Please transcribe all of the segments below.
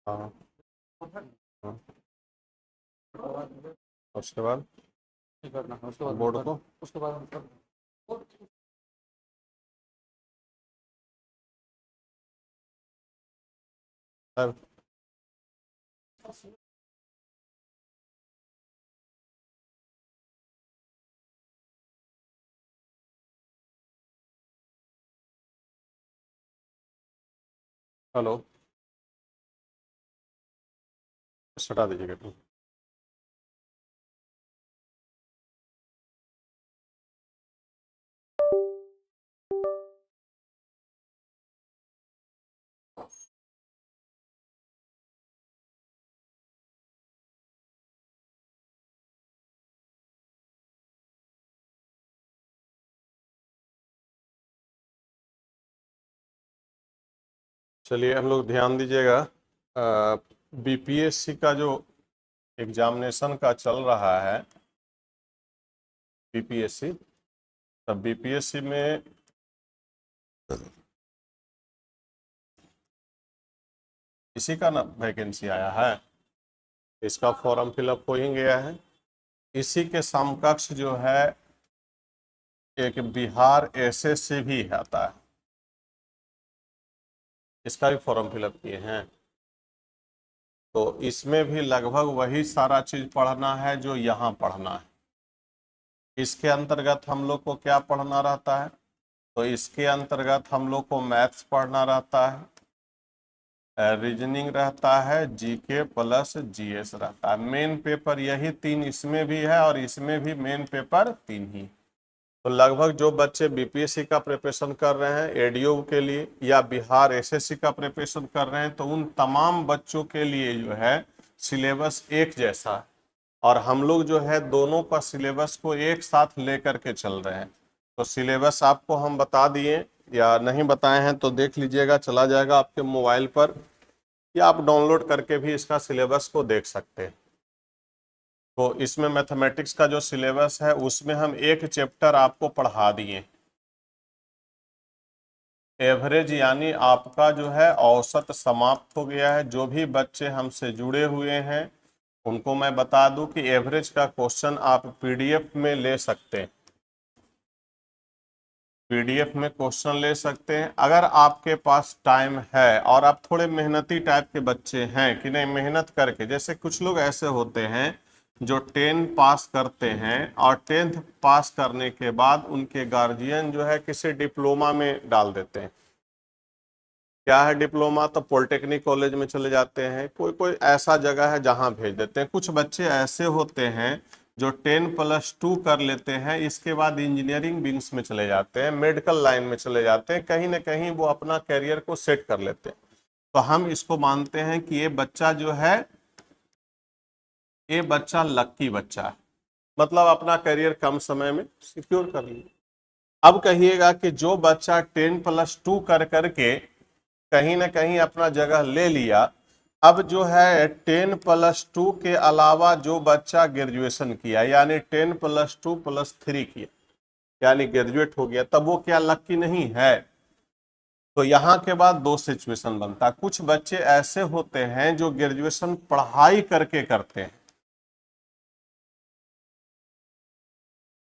हाँ हाँ। उसके बाद करना है उसके बाद बोर्ड को उसके बाद सर। हेलो, हटा दीजिएगा। चलिए हम लोग ध्यान दीजिएगा। बीपीएससी का जो एग्जामिनेशन का चल रहा है, बीपीएससी, तब बीपीएससी में इसी का ना वैकेंसी आया है, इसका फॉर्म फिलअप हो ही गया है। इसी के समकक्ष जो है एक बिहार एसएससी भी आता है, इसका भी फॉर्म फिलअप किए हैं। तो इसमें भी लगभग वही सारा चीज पढ़ना है जो यहाँ पढ़ना है। इसके अंतर्गत हम लोग को क्या पढ़ना रहता है? तो इसके अंतर्गत हम लोग को मैथ्स पढ़ना रहता है, रीजनिंग रहता है, जीके प्लस जीएस रहता है। मेन पेपर यही तीन इसमें भी है और इसमें भी मेन पेपर तीन ही। तो लगभग जो बच्चे बीपीएससी का प्रिपरेशन कर रहे हैं एडीओ के लिए या बिहार एसएससी का प्रिपरेशन कर रहे हैं, तो उन तमाम बच्चों के लिए जो है सिलेबस एक जैसा है। और हम लोग जो है दोनों का सिलेबस को एक साथ लेकर के चल रहे हैं। तो सिलेबस आपको हम बता दिए या नहीं बताए हैं तो देख लीजिएगा, चला जाएगा आपके मोबाइल पर, या आप डाउनलोड करके भी इसका सिलेबस को देख सकते हैं। तो इसमें मैथमेटिक्स का जो सिलेबस है उसमें हम एक चैप्टर आपको पढ़ा दिए, एवरेज, यानी आपका जो है औसत समाप्त हो गया है। जो भी बच्चे हमसे जुड़े हुए हैं उनको मैं बता दूं कि एवरेज का क्वेश्चन आप पीडीएफ में ले सकते हैं, पीडीएफ में क्वेश्चन ले सकते हैं अगर आपके पास टाइम है और आप थोड़े मेहनती टाइप के बच्चे हैं कि नहीं, मेहनत करके। जैसे कुछ लोग ऐसे होते हैं जो 10 पास करते हैं और 10th पास करने के बाद उनके गार्जियन जो है किसी डिप्लोमा में डाल देते हैं। क्या है डिप्लोमा? तो पॉलिटेक्निक कॉलेज में चले जाते हैं, कोई कोई ऐसा जगह है जहां भेज देते हैं। कुछ बच्चे ऐसे होते हैं जो 10+2 कर लेते हैं, इसके बाद इंजीनियरिंग विंग्स में चले जाते हैं, मेडिकल लाइन में चले जाते हैं, कहीं ना कहीं वो अपना कैरियर को सेट कर लेते हैं। तो हम इसको मानते हैं कि ये बच्चा जो है, ये बच्चा लक्की बच्चा है, मतलब अपना करियर कम समय में सिक्योर कर लिया। अब कहिएगा कि जो बच्चा 10+2 कर करके कहीं ना कहीं अपना जगह ले लिया, अब जो है 10+2 के अलावा जो बच्चा ग्रेजुएशन किया यानी 10+2+3 किया यानी ग्रेजुएट हो गया, तब वो क्या लक्की नहीं है? तो यहाँ के बाद दो सिचुएशन बनता है। कुछ बच्चे ऐसे होते हैं जो ग्रेजुएशन पढ़ाई करके करते हैं,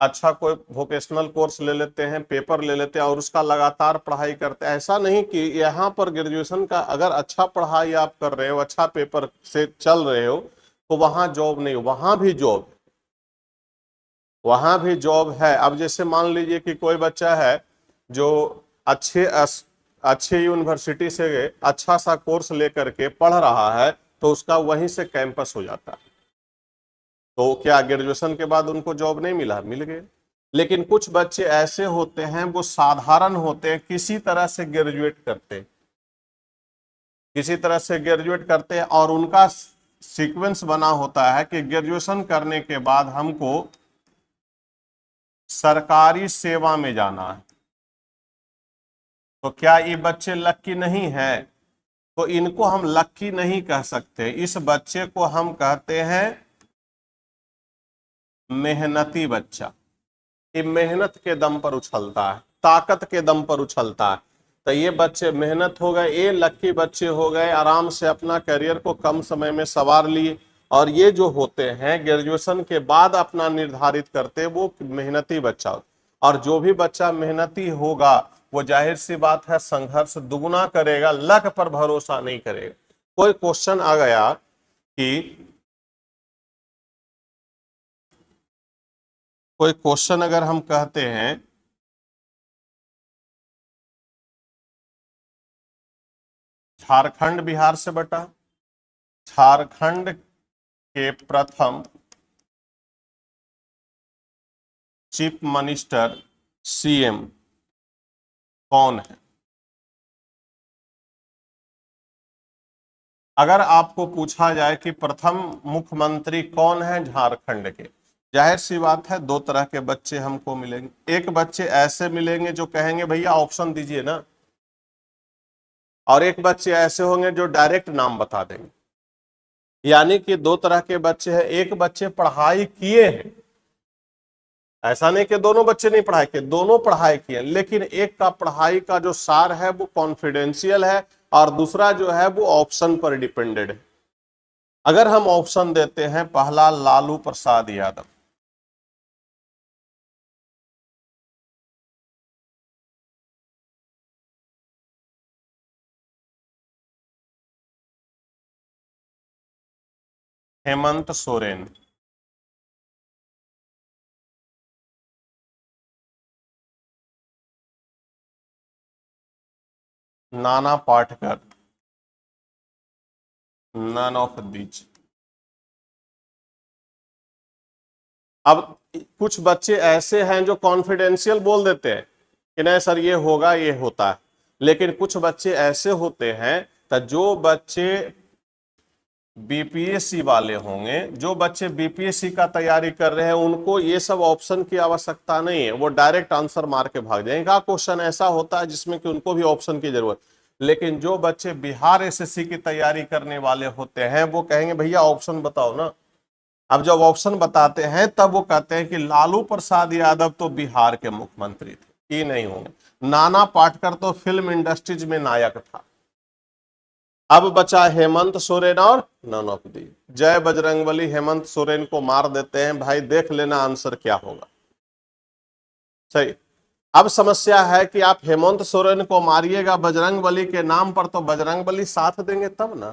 अच्छा कोई वोकेशनल कोर्स ले लेते हैं, पेपर ले लेते हैं और उसका लगातार पढ़ाई करते हैं। ऐसा नहीं कि यहाँ पर ग्रेजुएशन का अगर अच्छा पढ़ाई आप कर रहे हो, अच्छा पेपर से चल रहे हो, तो वहां जॉब नहीं, वहां भी जॉब, वहां भी जॉब है। अब जैसे मान लीजिए कि कोई बच्चा है जो अच्छे अच्छे यूनिवर्सिटी से अच्छा सा कोर्स लेकर के पढ़ रहा है, तो उसका वहीं से कैंपस हो जाता है। तो क्या ग्रेजुएशन के बाद उनको जॉब नहीं मिला? मिल गए। लेकिन कुछ बच्चे ऐसे होते हैं वो साधारण होते हैं, किसी तरह से ग्रेजुएट करते हैं, किसी तरह से ग्रेजुएट करते हैं और उनका सीक्वेंस बना होता है कि ग्रेजुएशन करने के बाद हमको सरकारी सेवा में जाना है। तो क्या ये बच्चे लक्की नहीं है? तो इनको हम लक्की नहीं कह सकते, इस बच्चे को हम कहते हैं मेहनती बच्चा। ये मेहनत के दम पर उछलता है, ताकत के दम पर उछलता है। तो ये बच्चे मेहनत हो गए, ये लक्की बच्चे हो गए, आराम से अपना करियर को कम समय में संवार लिए। और ये जो होते हैं ग्रेजुएशन के बाद अपना निर्धारित करते, वो मेहनती बच्चा होता। और जो भी बच्चा मेहनती होगा वो जाहिर सी बात है संघर्ष दुगुना करेगा, लक पर भरोसा नहीं करेगा। कोई क्वेश्चन आ गया कि कोई क्वेश्चन अगर हम कहते हैं झारखंड बिहार से बटा, झारखंड के प्रथम चीफ मिनिस्टर सीएम कौन है? अगर आपको पूछा जाए कि प्रथम मुख्यमंत्री कौन है झारखंड के, जाहिर सी बात है दो तरह के बच्चे हमको मिलेंगे। एक बच्चे ऐसे मिलेंगे जो कहेंगे भैया ऑप्शन दीजिए ना, और एक बच्चे ऐसे होंगे जो डायरेक्ट नाम बता देंगे। यानी कि दो तरह के बच्चे हैं। एक बच्चे पढ़ाई किए हैं, ऐसा नहीं कि दोनों बच्चे नहीं पढ़ाई किए, दोनों पढ़ाई किए, लेकिन एक का पढ़ाई का जो सार है वो कॉन्फिडेंशियल है और दूसरा जो है वो ऑप्शन पर डिपेंडेड है। अगर हम ऑप्शन देते हैं, पहला Lalu Prasad Yadav, Hemant Soren, Nana Patekar, none of these. अब कुछ बच्चे ऐसे हैं जो कॉन्फिडेंशियल बोल देते हैं कि नहीं सर ये होगा, ये होता है, लेकिन कुछ बच्चे ऐसे होते हैं, तो जो बच्चे बीपीएससी वाले होंगे, जो बच्चे बीपीएससी का तैयारी कर रहे हैं, उनको ये सब ऑप्शन की आवश्यकता नहीं है, वो डायरेक्ट आंसर मार के भाग जाएंगे। का क्वेश्चन ऐसा होता है जिसमें कि उनको भी ऑप्शन की जरूरत, लेकिन जो बच्चे बिहार एसएससी की तैयारी करने वाले होते हैं वो कहेंगे भैया ऑप्शन बताओ ना। अब जब ऑप्शन बताते हैं तब वो कहते हैं कि लालू प्रसाद यादव तो बिहार के मुख्यमंत्री थे, ये नहीं होंगे। नाना पाटेकर तो फिल्म इंडस्ट्रीज में नायक था। अब बचा हेमंत सोरेन और नन ऑफ दी। जय बजरंगबली, हेमंत सोरेन को मार देते हैं भाई, देख लेना आंसर क्या होगा। सही। अब समस्या है कि आप हेमंत सोरेन को मारिएगा बजरंगबली के नाम पर, तो बजरंगबली साथ देंगे तब ना।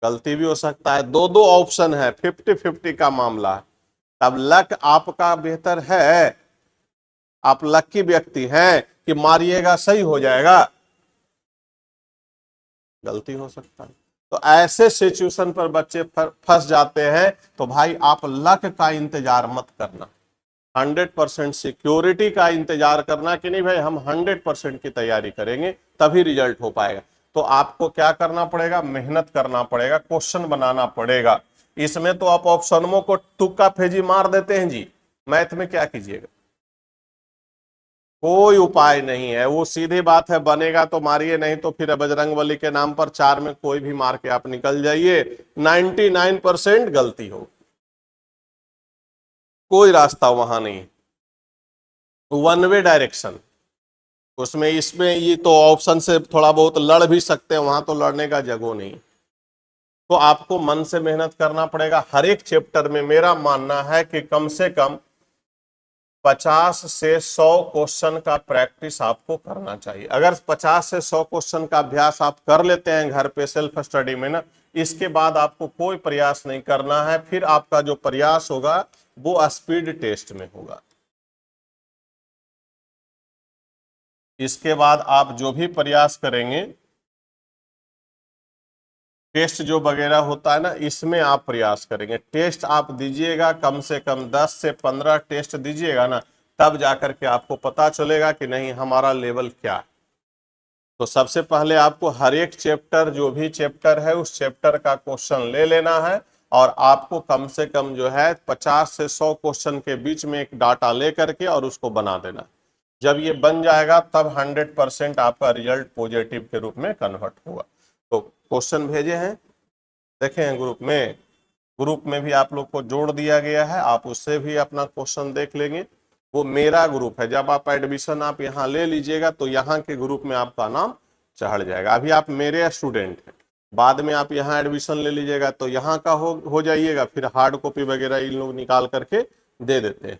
गलती भी हो सकता है, दो दो ऑप्शन है, 50-50 का मामला है। अब लक आपका बेहतर है, आप लकी व्यक्ति हैं कि मारिएगा सही हो जाएगा, गलती हो सकता है। तो ऐसे सिचुएशन पर बच्चे फंस जाते हैं। तो भाई आप लक का इंतजार मत करना, 100% सिक्योरिटी का इंतजार करना कि नहीं भाई हम 100% की तैयारी करेंगे तभी रिजल्ट हो पाएगा। तो आपको क्या करना पड़ेगा, मेहनत करना पड़ेगा, क्वेश्चन बनाना पड़ेगा। इसमें तो आप ऑप्शनों को तुक्का फेजी मार देते हैं जी, मैथ में क्या कीजिएगा, कोई उपाय नहीं है। वो सीधी बात है, बनेगा तो मारिए, नहीं तो फिर बजरंगबली के नाम पर 4 में कोई भी मार के आप निकल जाइए, 99% गलती हो, कोई रास्ता वहां नहीं, वन वे डायरेक्शन। उसमें इसमें ये तो ऑप्शन से थोड़ा बहुत लड़ भी सकते हैं, वहां तो लड़ने का जगह नहीं। तो आपको मन से मेहनत करना पड़ेगा। हर एक चैप्टर में मेरा मानना है कि कम से कम 50 से 100 क्वेश्चन का प्रैक्टिस आपको करना चाहिए। अगर 50 से 100 क्वेश्चन का अभ्यास आप कर लेते हैं घर पे सेल्फ स्टडी में ना, इसके बाद आपको कोई प्रयास नहीं करना है। फिर आपका जो प्रयास होगा वो स्पीड टेस्ट में होगा। इसके बाद आप जो भी प्रयास करेंगे, टेस्ट जो वगैरह होता है ना, इसमें आप प्रयास करेंगे। टेस्ट आप दीजिएगा, कम से कम 10 से 15 टेस्ट दीजिएगा ना, तब जाकर के आपको पता चलेगा कि नहीं हमारा लेवल क्या है। तो सबसे पहले आपको हर एक चैप्टर, जो भी चैप्टर है उस चैप्टर का क्वेश्चन ले लेना है, और आपको कम से कम जो है 50 से 100 क्वेश्चन के बीच में एक डाटा ले करके और उसको बना देना। जब ये बन जाएगा तब 100% आपका रिजल्ट पॉजिटिव के रूप में कन्वर्ट होगा। तो क्वेश्चन भेजे हैं, देखे हैं ग्रुप में भी आप लोग को जोड़ दिया गया है, आप उससे भी अपना क्वेश्चन देख लेंगे। वो मेरा ग्रुप है। जब आप एडमिशन आप यहाँ ले लीजिएगा तो यहाँ के ग्रुप में आपका नाम चढ़ जाएगा। अभी आप मेरे स्टूडेंट हैं, बाद में आप यहाँ एडमिशन ले लीजिएगा तो यहाँ का हो जाइएगा, फिर हार्ड कॉपी वगैरह इन लोग निकाल करके दे देते हैं।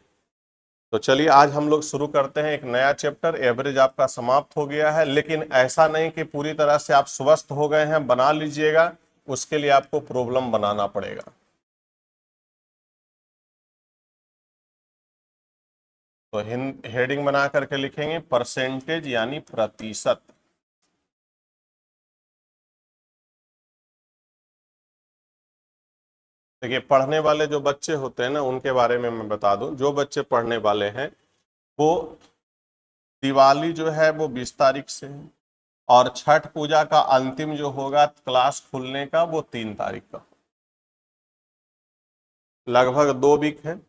तो चलिए आज हम लोग शुरू करते हैं एक नया चैप्टर। एवरेज आपका समाप्त हो गया है, लेकिन ऐसा नहीं कि पूरी तरह से आप स्वस्थ हो गए हैं, बना लीजिएगा, उसके लिए आपको प्रॉब्लम बनाना पड़ेगा। तो हेडिंग बना करके लिखेंगे परसेंटेज यानी प्रतिशत। देखिए पढ़ने वाले जो बच्चे होते हैं ना, उनके बारे में मैं बता दूं। जो बच्चे पढ़ने वाले हैं वो दिवाली जो है वो 20 तारीख से है, और छठ पूजा का अंतिम जो होगा क्लास खुलने का वो 3 तारीख का, लगभग 2 वीक है।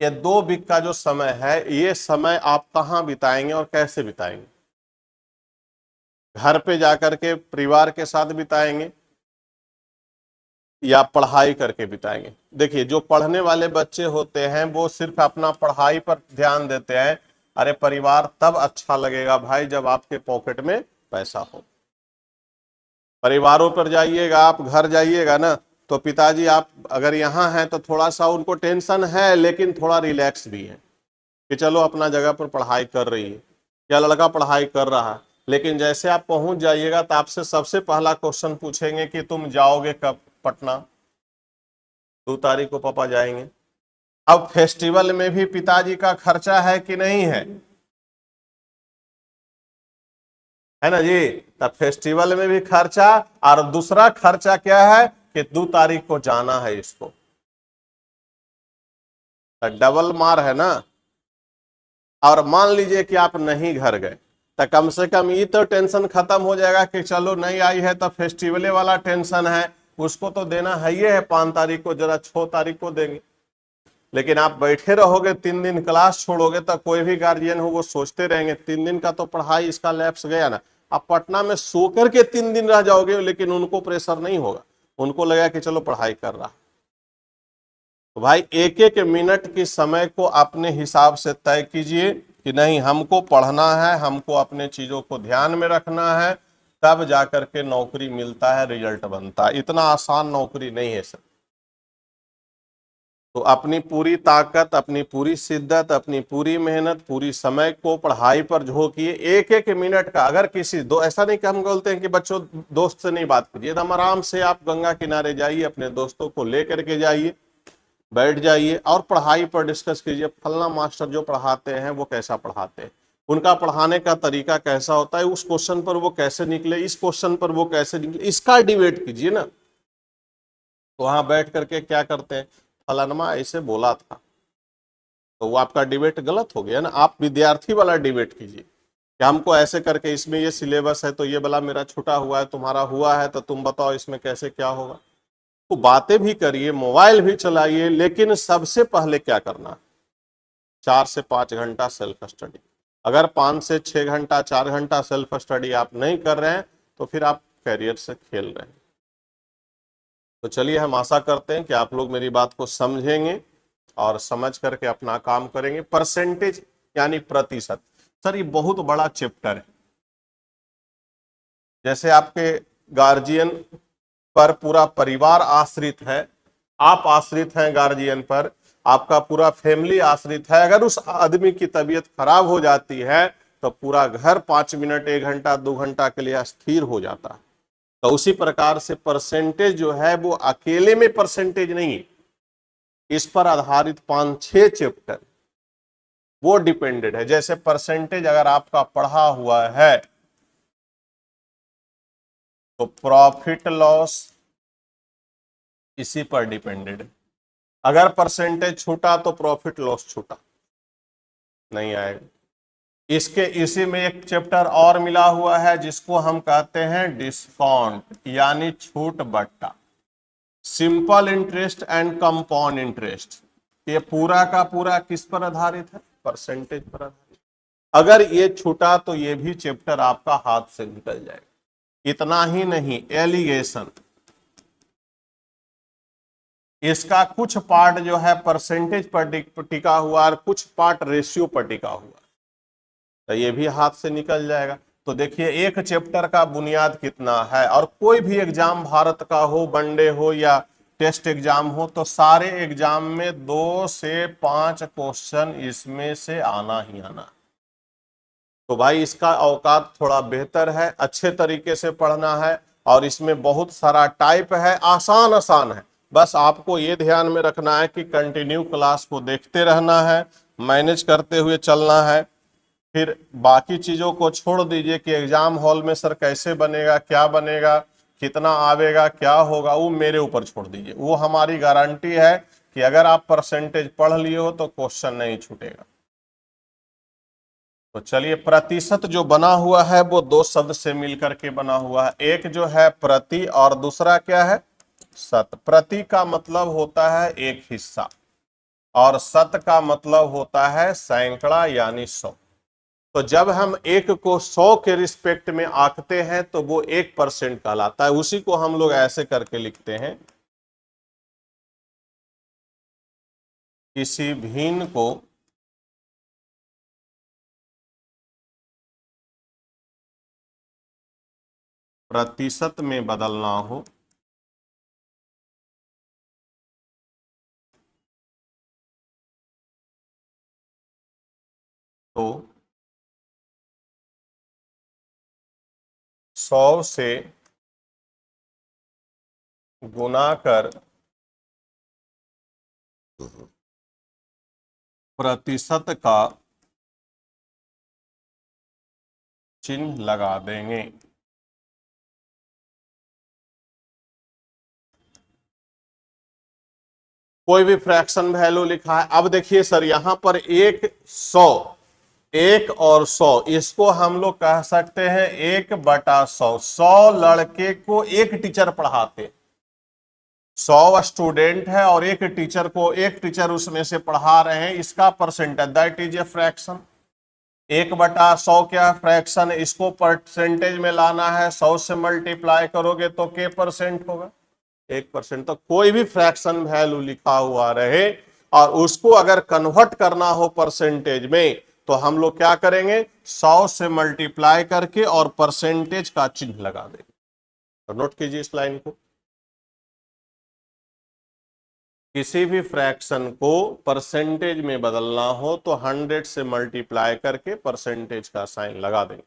ये 2 वीक का जो समय है, ये समय आप कहाँ बिताएंगे और कैसे बिताएंगे? घर पे जाकर के परिवार के साथ बिताएंगे या पढ़ाई करके बिताएंगे? देखिए जो पढ़ने वाले बच्चे होते हैं वो सिर्फ अपना पढ़ाई पर ध्यान देते हैं। अरे परिवार तब अच्छा लगेगा भाई जब आपके पॉकेट में पैसा हो। परिवारों पर जाइएगा, आप घर जाइएगा ना, तो पिताजी आप अगर यहाँ हैं तो थोड़ा सा उनको टेंशन है, लेकिन थोड़ा रिलैक्स भी है कि चलो अपना जगह पर पढ़ाई कर रही है या लड़का पढ़ाई कर रहा है। लेकिन जैसे आप पहुंच जाइएगा तो आपसे सबसे पहला क्वेश्चन पूछेंगे कि तुम जाओगे कब पटना? 2 तारीख को पापा जाएंगे। अब फेस्टिवल में भी पिताजी का खर्चा है कि नहीं है ना जी? तब फेस्टिवल में भी खर्चा, और दूसरा खर्चा क्या है कि 2 तारीख को जाना है इसको, तो डबल मार है ना। और मान लीजिए कि आप नहीं घर गए तो कम से कम ये तो टेंशन खत्म हो जाएगा कि चलो नहीं आई है तो फेस्टिवल वाला टेंशन है, उसको तो देना है, ये है 5 तारीख को, जरा 6 तारीख को देंगे। लेकिन आप बैठे रहोगे 3 दिन, क्लास छोड़ोगे तो कोई भी गार्जियन हो वो सोचते रहेंगे 3 दिन का तो पढ़ाई इसका लैप्स गया ना। आप पटना में सो करके 3 दिन रह जाओगे, लेकिन उनको प्रेशर नहीं होगा, उनको लगा कि चलो पढ़ाई कर रहा। तो भाई एक एक मिनट के समय को अपने हिसाब से तय कीजिए कि नहीं हमको पढ़ना है, हमको अपने चीजों को ध्यान में रखना है, तब जाकर के नौकरी मिलता है, रिजल्ट बनता है। इतना आसान नौकरी नहीं है सर। तो अपनी पूरी ताकत, अपनी पूरी शिद्दत, अपनी पूरी मेहनत, पूरी समय को पढ़ाई पर झोंकिए। एक एक मिनट का, अगर किसी दो, ऐसा नहीं कि हम बोलते हैं कि बच्चों दोस्त से नहीं बात कीजिए, एकदम आराम से आप गंगा किनारे जाइए, अपने दोस्तों को लेकर के जाइए, बैठ जाइए और पढ़ाई पर डिस्कस कीजिए। फलना मास्टर जो पढ़ाते हैं वो कैसा पढ़ाते हैं, उनका पढ़ाने का तरीका कैसा होता है, उस क्वेश्चन पर वो कैसे निकले, इस क्वेश्चन पर वो कैसे निकले, इसका डिबेट कीजिए ना। तो वहां बैठ करके क्या करते हैं, फलानमा ऐसे बोला था, तो वो आपका डिबेट गलत हो गया ना। आप विद्यार्थी वाला डिबेट कीजिए कि हमको ऐसे करके, इसमें ये सिलेबस है तो ये वाला मेरा छूटा हुआ है, तुम्हारा हुआ है तो तुम बताओ इसमें कैसे क्या होगा। तो बातें भी करिए, मोबाइल भी चलाइए, लेकिन सबसे पहले क्या करना, 4 से 5 घंटा सेल्फ स्टडी। अगर 5 से 6 घंटा 4 घंटा सेल्फ स्टडी आप नहीं कर रहे हैं तो फिर आप कैरियर से खेल रहे हैं। तो चलिए हम आशा करते हैं कि आप लोग मेरी बात को समझेंगे और समझ करके अपना काम करेंगे। परसेंटेज यानी प्रतिशत, सर ये बहुत बड़ा चैप्टर है। जैसे आपके गार्जियन पर पूरा परिवार आश्रित है, आप आश्रित हैं गार्जियन पर, आपका पूरा फैमिली आश्रित है। अगर उस आदमी की तबीयत खराब हो जाती है तो पूरा घर 5 मिनट 1 घंटा 2 घंटा के लिए अस्थिर हो जाता है। तो उसी प्रकार से परसेंटेज जो है वो अकेले में परसेंटेज नहीं है, इस पर आधारित 5-6 चैप्टर वो डिपेंडेड है। जैसे परसेंटेज अगर आपका पढ़ा हुआ है तो प्रॉफिट लॉस इसी पर डिपेंडेड है। अगर परसेंटेज छूटा तो प्रॉफिट लॉस छूटा नहीं आएगा। इसके इसी में एक चैप्टर और मिला हुआ है जिसको हम कहते हैं डिस्काउंट यानी छूट बट्टा। Simple interest and compound interest, ये पूरा का पूरा किस पर आधारित है, परसेंटेज पर आधारित। अगर ये छूटा तो ये भी चैप्टर आपका हाथ से निकल जाएगा। इतना ही नहीं, एलिगेशन, इसका कुछ पार्ट जो है परसेंटेज पर टिका हुआ और कुछ पार्ट रेशियो पर टिका हुआ, तो ये भी हाथ से निकल जाएगा। तो देखिए एक चैप्टर का बुनियाद कितना है, और कोई भी एग्जाम भारत का हो, वनडे हो या टेस्ट एग्जाम हो, तो सारे एग्जाम में 2 से 5 क्वेश्चन इसमें से आना ही आना। तो भाई इसका औकात थोड़ा बेहतर है, अच्छे तरीके से पढ़ना है, और इसमें बहुत सारा टाइप है, आसान आसान है। बस आपको ये ध्यान में रखना है कि कंटिन्यू क्लास को देखते रहना है, मैनेज करते हुए चलना है। फिर बाकी चीजों को छोड़ दीजिए कि एग्जाम हॉल में सर कैसे बनेगा, क्या बनेगा, कितना आवेगा, क्या होगा, वो मेरे ऊपर छोड़ दीजिए। वो हमारी गारंटी है कि अगर आप परसेंटेज पढ़ लिए हो तो क्वेश्चन नहीं छूटेगा। तो चलिए, प्रतिशत जो बना हुआ है वो 2 शब्द से मिलकर के बना हुआ है। एक जो है प्रति और दूसरा क्या है, शत। प्रति का मतलब होता है एक हिस्सा, और शत का मतलब होता है सैकड़ा यानी 100। तो जब हम एक को 100 के रिस्पेक्ट में आंकते हैं तो वो 1% कहलाता है। उसी को हम लोग ऐसे करके लिखते हैं, किसी भिन्न को प्रतिशत में बदलना हो तो 100 से गुना कर प्रतिशत का चिन्ह लगा देंगे। कोई भी फ्रैक्शन वैल्यू लिखा है, अब देखिए सर यहां पर 100, 1 और 100, इसको हम लोग कह सकते हैं 1/100। 100 लड़के को एक टीचर पढ़ाते, 100 स्टूडेंट है और एक टीचर को, एक टीचर उसमें से पढ़ा रहे हैं, इसका percentage, that is a fraction. 1/100 क्या फ्रैक्शन है, इसको परसेंटेज में लाना है, 100 से मल्टीप्लाई करोगे तो के परसेंट होगा, 1%। तो कोई भी फ्रैक्शन वैल्यू लिखा हुआ रहे और उसको अगर कन्वर्ट करना हो परसेंटेज में, तो हम लोग क्या करेंगे, 100 से मल्टीप्लाई करके और परसेंटेज का चिन्ह लगा देंगे। तो नोट कीजिए इस लाइन को, किसी भी फ्रैक्शन को परसेंटेज में बदलना हो तो 100 से मल्टीप्लाई करके परसेंटेज का साइन लगा देंगे।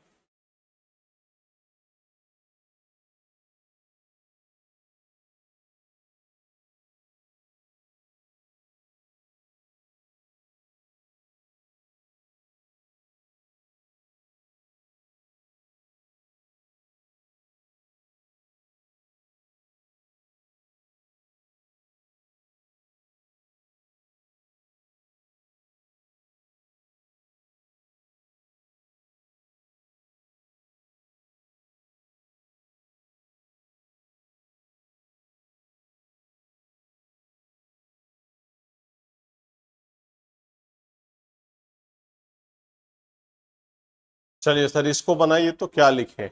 चलिए सर इसको बनाइए, तो क्या लिखें,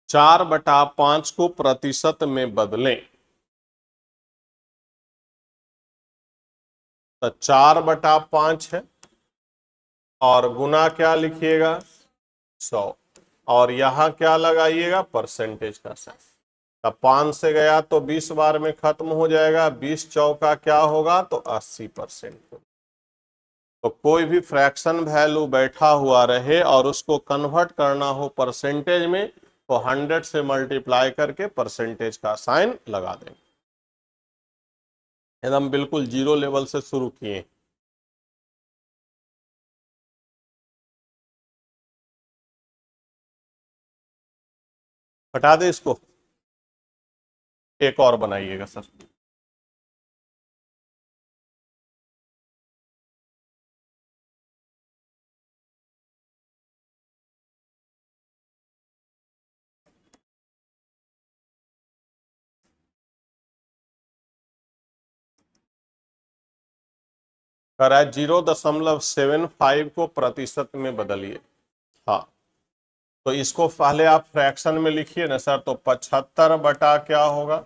4/5 को प्रतिशत में बदलें, तो 4/5 है और गुना क्या लिखिएगा, 100, और यहां क्या लगाइएगा, परसेंटेज का साइन। तब 5 से गया तो 20 बार में खत्म हो जाएगा, 20 चौका क्या होगा, तो 80%। तो कोई भी फ्रैक्शन वैल्यू बैठा हुआ रहे और उसको कन्वर्ट करना हो परसेंटेज में, तो 100 से मल्टीप्लाई करके परसेंटेज का साइन लगा देंगे। एकदम बिल्कुल जीरो लेवल से शुरू किए। हटा दे इसको, एक और बनाइएगा सर। कह रहा है 0.75 को प्रतिशत में बदलिए। हाँ, तो इसको पहले आप फ्रैक्शन में लिखिए ना सर, तो 75 बटा क्या होगा,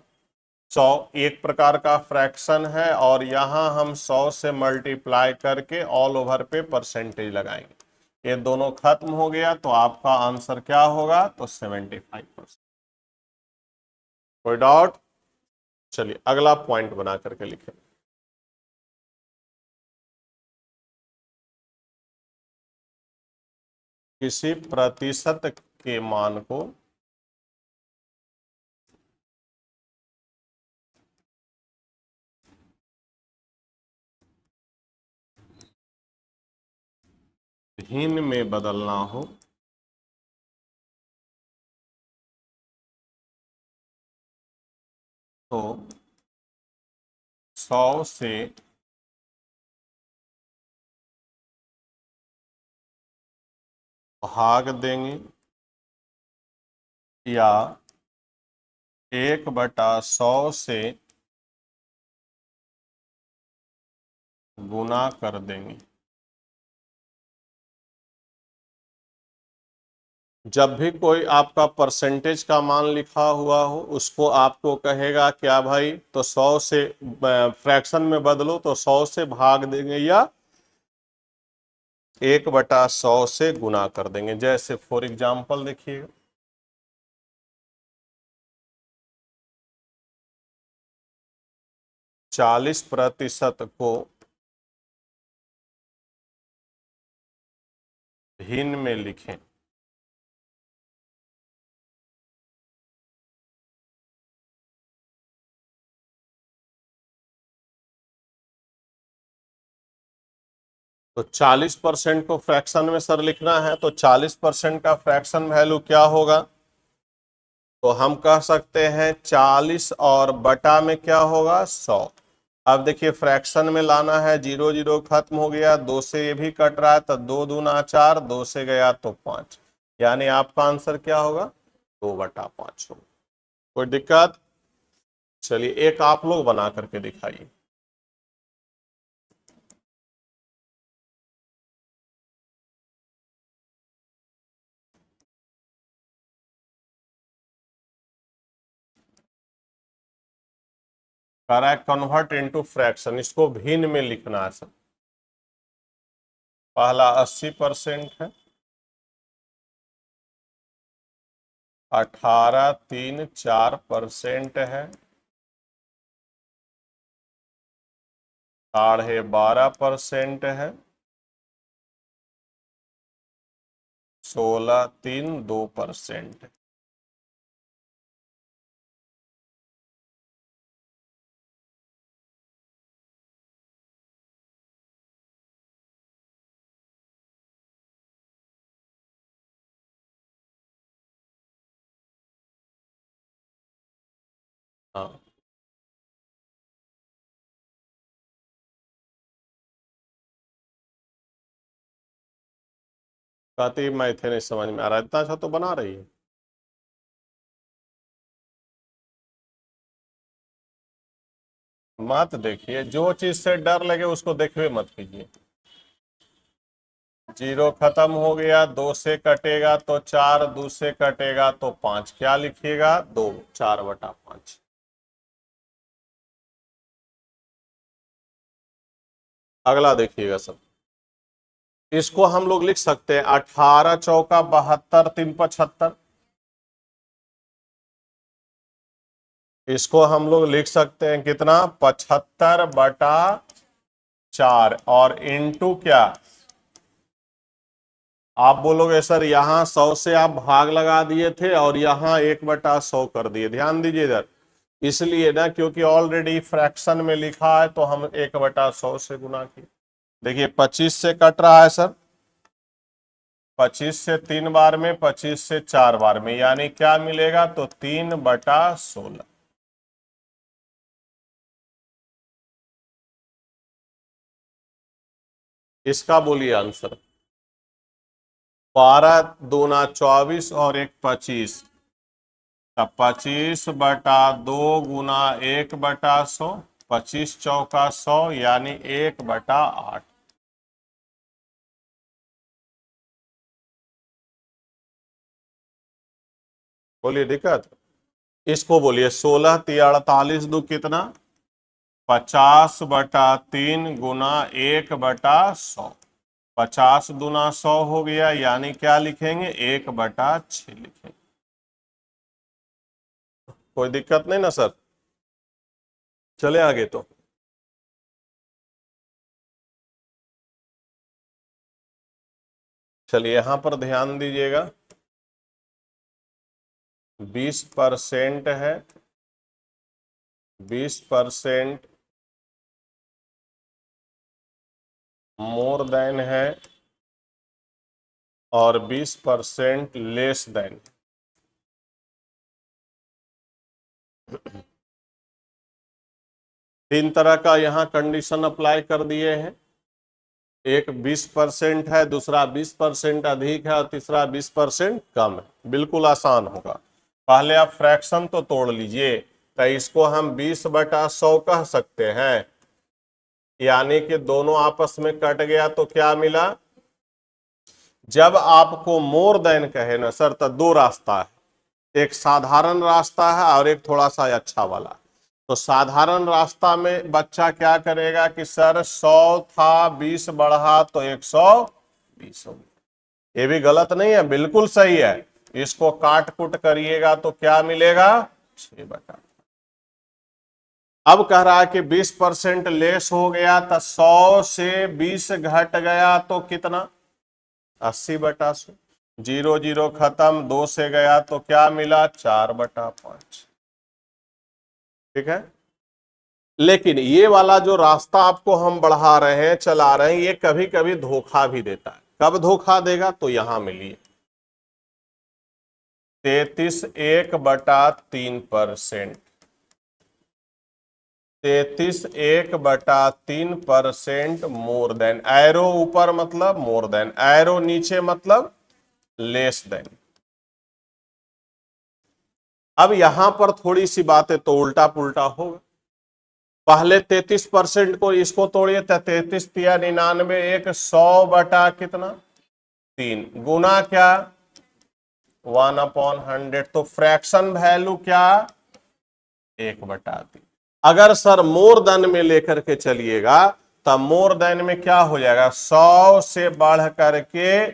100 एक प्रकार का फ्रैक्शन है और यहां हम 100 से मल्टीप्लाई करके ऑल ओवर पे परसेंटेज लगाएंगे। ये दोनों खत्म हो गया तो आपका आंसर क्या होगा, तो 75%। कोई डाउट? चलिए अगला पॉइंट बना करके लिखें। किसी प्रतिशत के मान को भिन्न में बदलना हो तो 100 से भाग देंगे या 1/100 से गुना कर देंगे। जब भी कोई आपका परसेंटेज का मान लिखा हुआ हो उसको आपको कहेगा क्या भाई, तो 100 से फ्रैक्शन में बदलो तो 100 से भाग देंगे या 1/100 से गुना कर देंगे। जैसे फॉर एग्जाम्पल देखिए, 40% को भिन्न में लिखें तो 40% को फ्रैक्शन में सर लिखना है तो 40% का फ्रैक्शन वैल्यू क्या होगा, तो हम कह सकते हैं 40 और बटा में क्या होगा 100। अब देखिए फ्रैक्शन में लाना है, 0 0 खत्म हो गया, 2 से ये भी कट रहा है तो 2 दूना 4, 2 से गया तो 5, यानी आपका आंसर क्या होगा, 2/5 होगा। कोई दिक्कत? चलिए एक आप लोग बना करके दिखाइए। करेक्ट, कन्वर्ट इनटू फ्रैक्शन, इसको भिन्न में लिखना है सर। पहला 80% है, 18.34% है, 12.5% है, 16.32% है। हाँ कहती मैं थे नहीं समझ में आ रहा, इतना अच्छा तो बना रही है। मत देखिए, जो चीज से डर लगे उसको देखवे मत कीजिए। 0 खत्म हो गया, 2 से कटेगा तो 4, 2 से कटेगा तो 5, क्या लिखिएगा 2, 4/5। अगला देखिएगा सब, इसको हम लोग लिख सकते हैं 18 चौका 72 3 75। इसको हम लोग लिख सकते हैं कितना, 75/4 और इनटू क्या, आप बोलोगे सर यहाँ 100 से आप भाग लगा दिए थे और यहाँ 1/100 कर दिए, ध्यान दीजिए इधर, इसलिए ना क्योंकि ऑलरेडी फ्रैक्शन में लिखा है तो हम 1/100 से गुना किए। देखिए 25 से कट रहा है सर, 25 से 3 बार में, 25 से 4 बार में, यानी क्या मिलेगा, तो 3/16। इसका बोलिए आंसर। 12 दूना 24 और 1 25, तब 25/2 गुना 1/100, 25 चौका 100 यानी 1/8। बोलिए दिक्कत? इसको बोलिए 16 तिया 48 दो कितना 50/3 गुना 1/100। 50 दूना 100 हो गया, यानी क्या लिखेंगे 1/6 लिखेंगे। कोई दिक्कत नहीं ना सर? चले आगे तो चलिए यहां पर ध्यान दीजिएगा। 20% है, 20% मोर देन है और 20% लेस देन। तीन तरह का यहां कंडीशन अप्लाई कर दिए हैं। एक 20% है, दूसरा 20% अधिक है और तीसरा 20% कम है। बिल्कुल आसान होगा। पहले आप फ्रैक्शन तो तोड़ लीजिए, तो इसको हम 20/100 कह सकते हैं, यानी कि दोनों आपस में कट गया तो क्या मिला। जब आपको मोर देन कहे ना सर, तो दो रास्ता है, एक साधारण रास्ता है और एक थोड़ा सा अच्छा वाला। तो साधारण रास्ता में बच्चा क्या करेगा कि सर 100 था 20 बढ़ा तो 120 हो गया। ये भी गलत नहीं है, बिल्कुल सही है। इसको काट कुट करिएगा तो क्या मिलेगा 6/। अब कह रहा है कि 20% लेस हो गया, तो 100 से 20 घट गया तो कितना 80/100। 0 0 खत्म, 2 से गया तो क्या मिला 4/5। ठीक है। लेकिन ये वाला जो रास्ता आपको हम बढ़ा रहे हैं, चला रहे हैं, ये कभी कभी धोखा भी देता है। कब धोखा देगा तो यहां मिलिए 33 1/3%। 33 1/3% मोर देन। एरो ऊपर मतलब मोर देन, एरो नीचे मतलब लेस देन। अब यहां पर थोड़ी सी बातें तो उल्टा पुल्टा होगा। पहले 33% को इसको तोड़िए तो 33 तिया 99, एक 100 बटा कितना 3 गुना क्या 1/100। तो फ्रैक्शन वैल्यू क्या 1/3। अगर सर मोर देन में लेकर के चलिएगा, तब मोर देन में क्या हो जाएगा 100 से बढ़ करके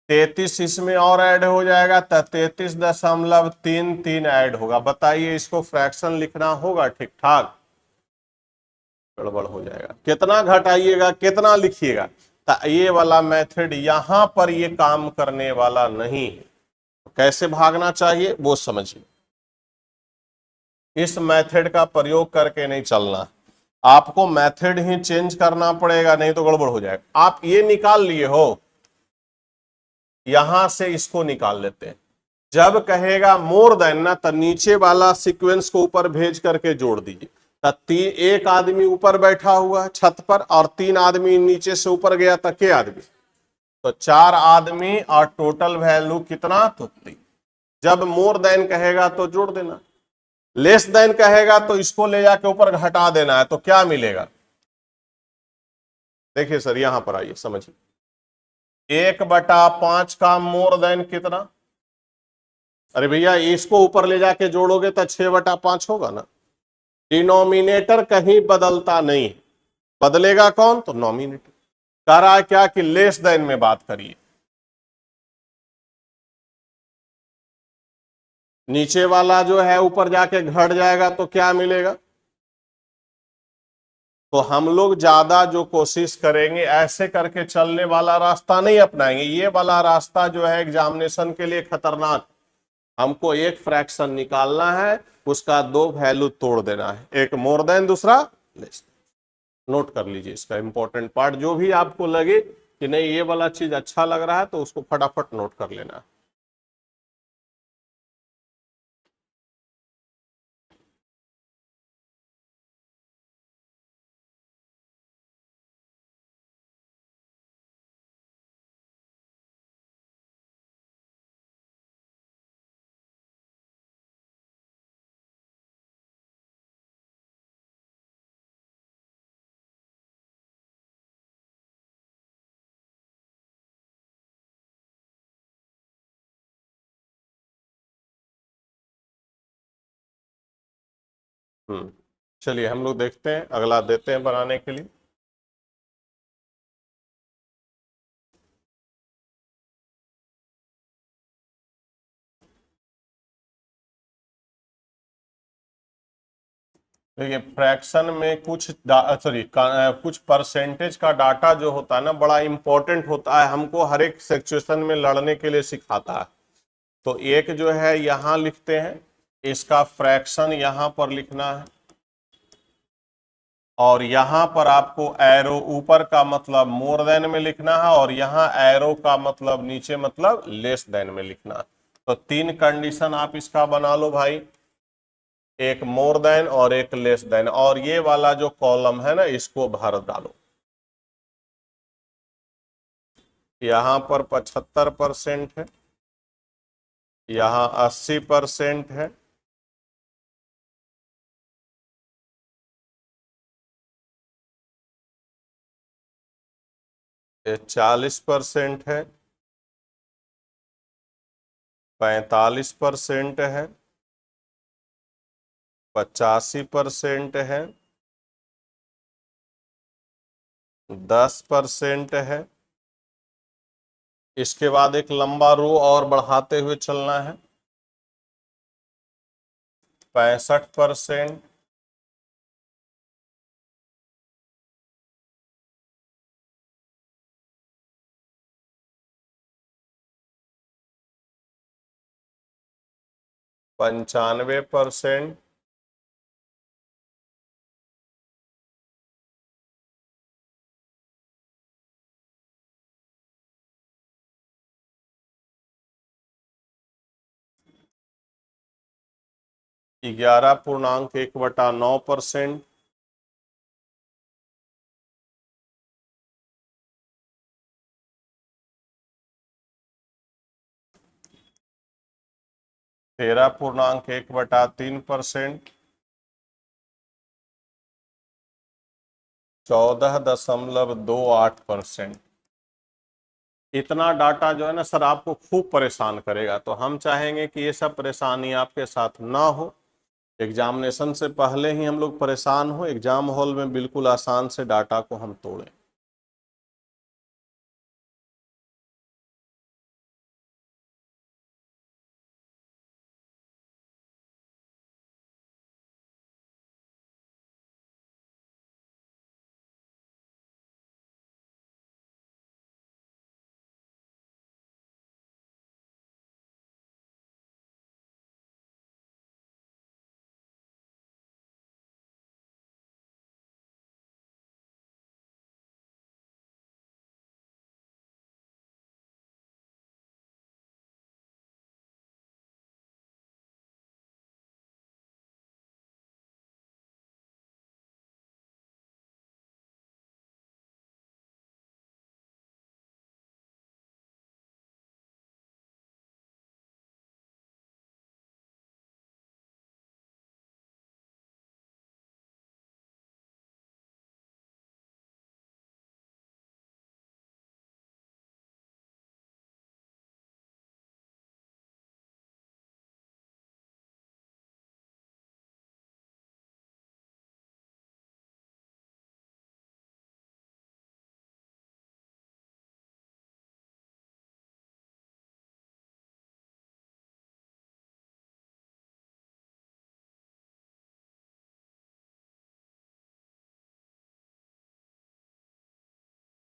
33 इसमें और ऐड हो जाएगा, तो 33.33 ऐड होगा। बताइए इसको फ्रैक्शन लिखना होगा ठीक ठाक, गड़बड़ हो जाएगा। कितना घटाइएगा कितना लिखिएगा, तो ये वाला मेथड यहां पर ये काम करने वाला नहीं है। कैसे भागना चाहिए वो समझिए। इस मेथड का प्रयोग करके नहीं चलना, आपको मेथड ही चेंज करना पड़ेगा, नहीं तो गड़बड़ हो जाएगा। आप ये निकाल लिए हो, यहां से इसको निकाल लेते हैं। जब कहेगा मोर देन ना, तो नीचे वाला सीक्वेंस को ऊपर भेज करके जोड़ दीजिए। एक आदमी ऊपर बैठा हुआ है छत पर और 3 आदमी नीचे से ऊपर गया, तो के आदमी, तो 4 आदमी और टोटल वैल्यू कितना तो 3। जब मोर देन कहेगा तो जोड़ देना, लेस देन कहेगा तो इसको ले जाके ऊपर घटा देना है, तो क्या मिलेगा। देखिए सर यहां पर आइए समझिए, 1/5 का मोर देन कितना। अरे भैया इसको ऊपर ले जाके जोड़ोगे तो 6/5 होगा ना। डिनोमिनेटर कहीं बदलता नहीं, बदलेगा कौन तो नॉमिनेटर। कह रहा है क्या कि लेस देन में बात करिए, नीचे वाला जो है ऊपर जाके घट जाएगा तो क्या मिलेगा। तो हम लोग ज्यादा जो कोशिश करेंगे ऐसे करके चलने वाला रास्ता नहीं अपनाएंगे। ये वाला रास्ता जो है एग्जामिनेशन के लिए खतरनाक। हमको एक फ्रैक्शन निकालना है, उसका 2 वैल्यू तोड़ देना है, एक मोर देन दूसरा लेस। नोट कर लीजिए इसका इंपॉर्टेंट पार्ट, जो भी आपको लगे कि नहीं ये वाला चीज अच्छा लग रहा है तो उसको फटाफट नोट कर लेना है। चलिए हम लोग देखते हैं, अगला देते हैं बनाने के लिए। देखिए फ्रैक्शन में कुछ कुछ परसेंटेज का डाटा जो होता है ना, बड़ा इंपॉर्टेंट होता है, हमको हर एक सिचुएशन में लड़ने के लिए सिखाता है। तो एक जो है यहां लिखते हैं, इसका फ्रैक्शन यहां पर लिखना है, और यहां पर आपको एरो ऊपर का मतलब मोर देन में लिखना है, और यहां एरो का मतलब नीचे मतलब लेस देन में लिखना है। तो 3 कंडीशन आप इसका बना लो भाई, एक मोर देन और एक लेस देन, और ये वाला जो कॉलम है ना इसको भर डालो। यहां पर 75% है, यहां 80% है, ये 40% है, 45% है, 85% है, 10% है। इसके बाद एक लंबा रो और बढ़ाते हुए चलना है, 65%, 95%, 11.1/9%, 13.1/3%, 14.28%। इतना डाटा जो है ना सर आपको खूब परेशान करेगा, तो हम चाहेंगे कि ये सब परेशानी आपके साथ ना हो, एग्जामिनेशन से पहले ही हम लोग परेशान हो, एग्जाम हॉल में बिल्कुल आसान से डाटा को हम तोड़ें।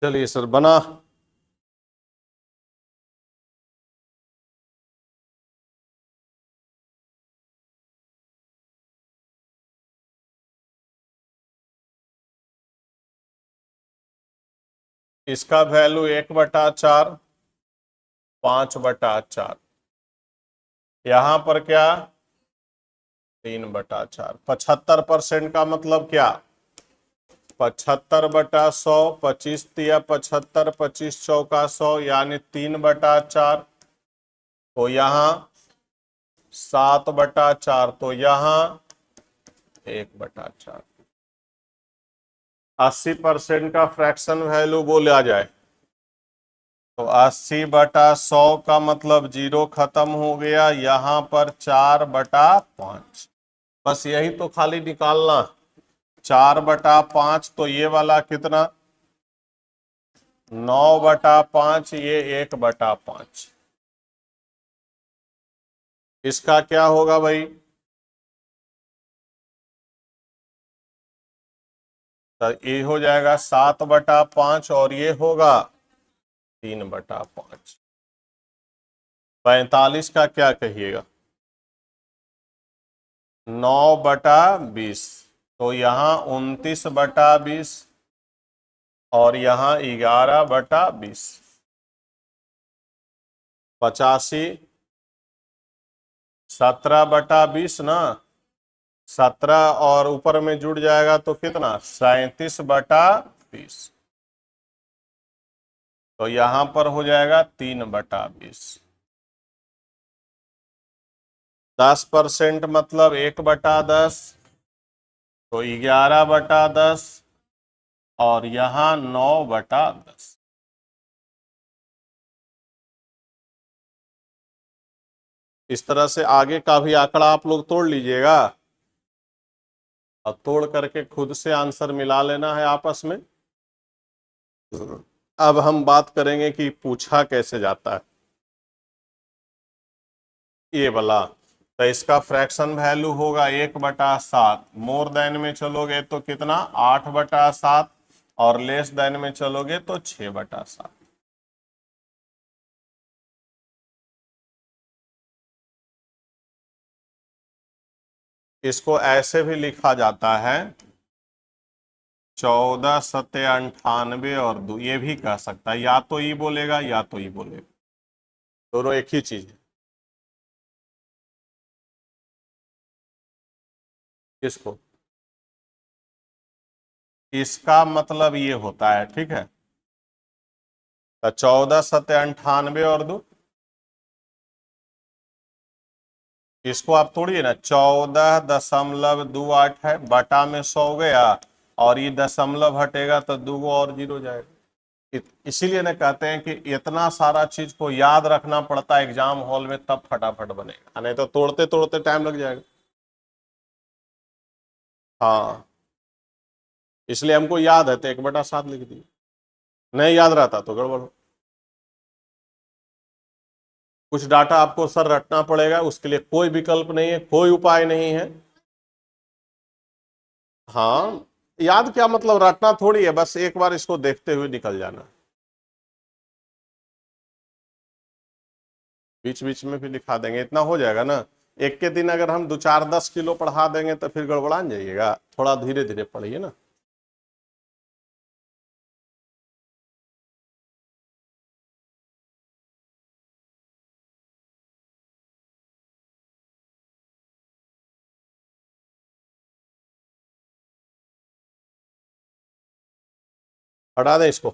चलिए सर बना। इसका वैल्यू 1/4, 5/4, यहां पर क्या 3/4। 75% का मतलब क्या 75/100, 25 तिया 75, 25 चौका 100, यानी 3/4। तो यहाँ 7/4, तो यहाँ 1/4। 80% का फ्रैक्शन वैल्यू बोले आ जाए तो 80/100 का मतलब 0 खत्म हो गया, यहां पर 4/5। बस यही तो खाली निकालना। 4/5 तो ये वाला कितना, 9/5, ये 1/5। इसका क्या होगा भाई, तो ये हो जाएगा 7/5 और ये होगा 3/5। 45 का क्या कहिएगा, 9/20। तो यहाँ 29/20 और यहाँ 11/20। 85, 17/20 ना, 17 और ऊपर में जुड़ जाएगा तो कितना, 37/20। तो यहां पर हो जाएगा 3/20। 10% मतलब 1/10, तो 11/10 और यहां 9/10। इस तरह से आगे का भी आंकड़ा आप लोग तोड़ लीजिएगा और तोड़ करके खुद से आंसर मिला लेना है आपस में। अब हम बात करेंगे कि पूछा कैसे जाता है ये वाला। तो इसका फ्रैक्शन वैल्यू होगा 1/7। मोर देन में चलोगे तो कितना, 8/7 और लेस देन में चलोगे तो 6/7। इसको ऐसे भी लिखा जाता है 14×98 और 2, ये भी कह सकता है, या तो ये बोलेगा या तो ये बोलेगा, दोनों एक ही चीज है। किसको, इसका मतलब ये होता है, ठीक है। तो 14×98 और 2, इसको आप तोड़िए ना, 14.28 है, बटा में 100 गया और ये दशमलव हटेगा तो 2 और 0 जाएगा। इसीलिए ना कहते हैं कि इतना सारा चीज को याद रखना पड़ता है एग्जाम हॉल में, तब फटाफट बनेगा, नहीं तो तोड़ते तोड़ते टाइम लग जाएगा। हाँ, इसलिए हमको याद है तो 1/7 लिख दिए, नहीं याद रहता तो गड़बड़ हो। कुछ डाटा आपको सर रटना पड़ेगा, उसके लिए कोई विकल्प नहीं है, कोई उपाय नहीं है। हाँ, याद क्या मतलब, रटना थोड़ी है, बस एक बार इसको देखते हुए निकल जाना। बीच बीच में भी लिखा देंगे, इतना हो जाएगा ना। एक के दिन अगर हम 2, 4, 10 किलो पढ़ा देंगे तो फिर गड़बड़ान जाइएगा, थोड़ा धीरे धीरे पढ़िए ना। हटा दें इसको,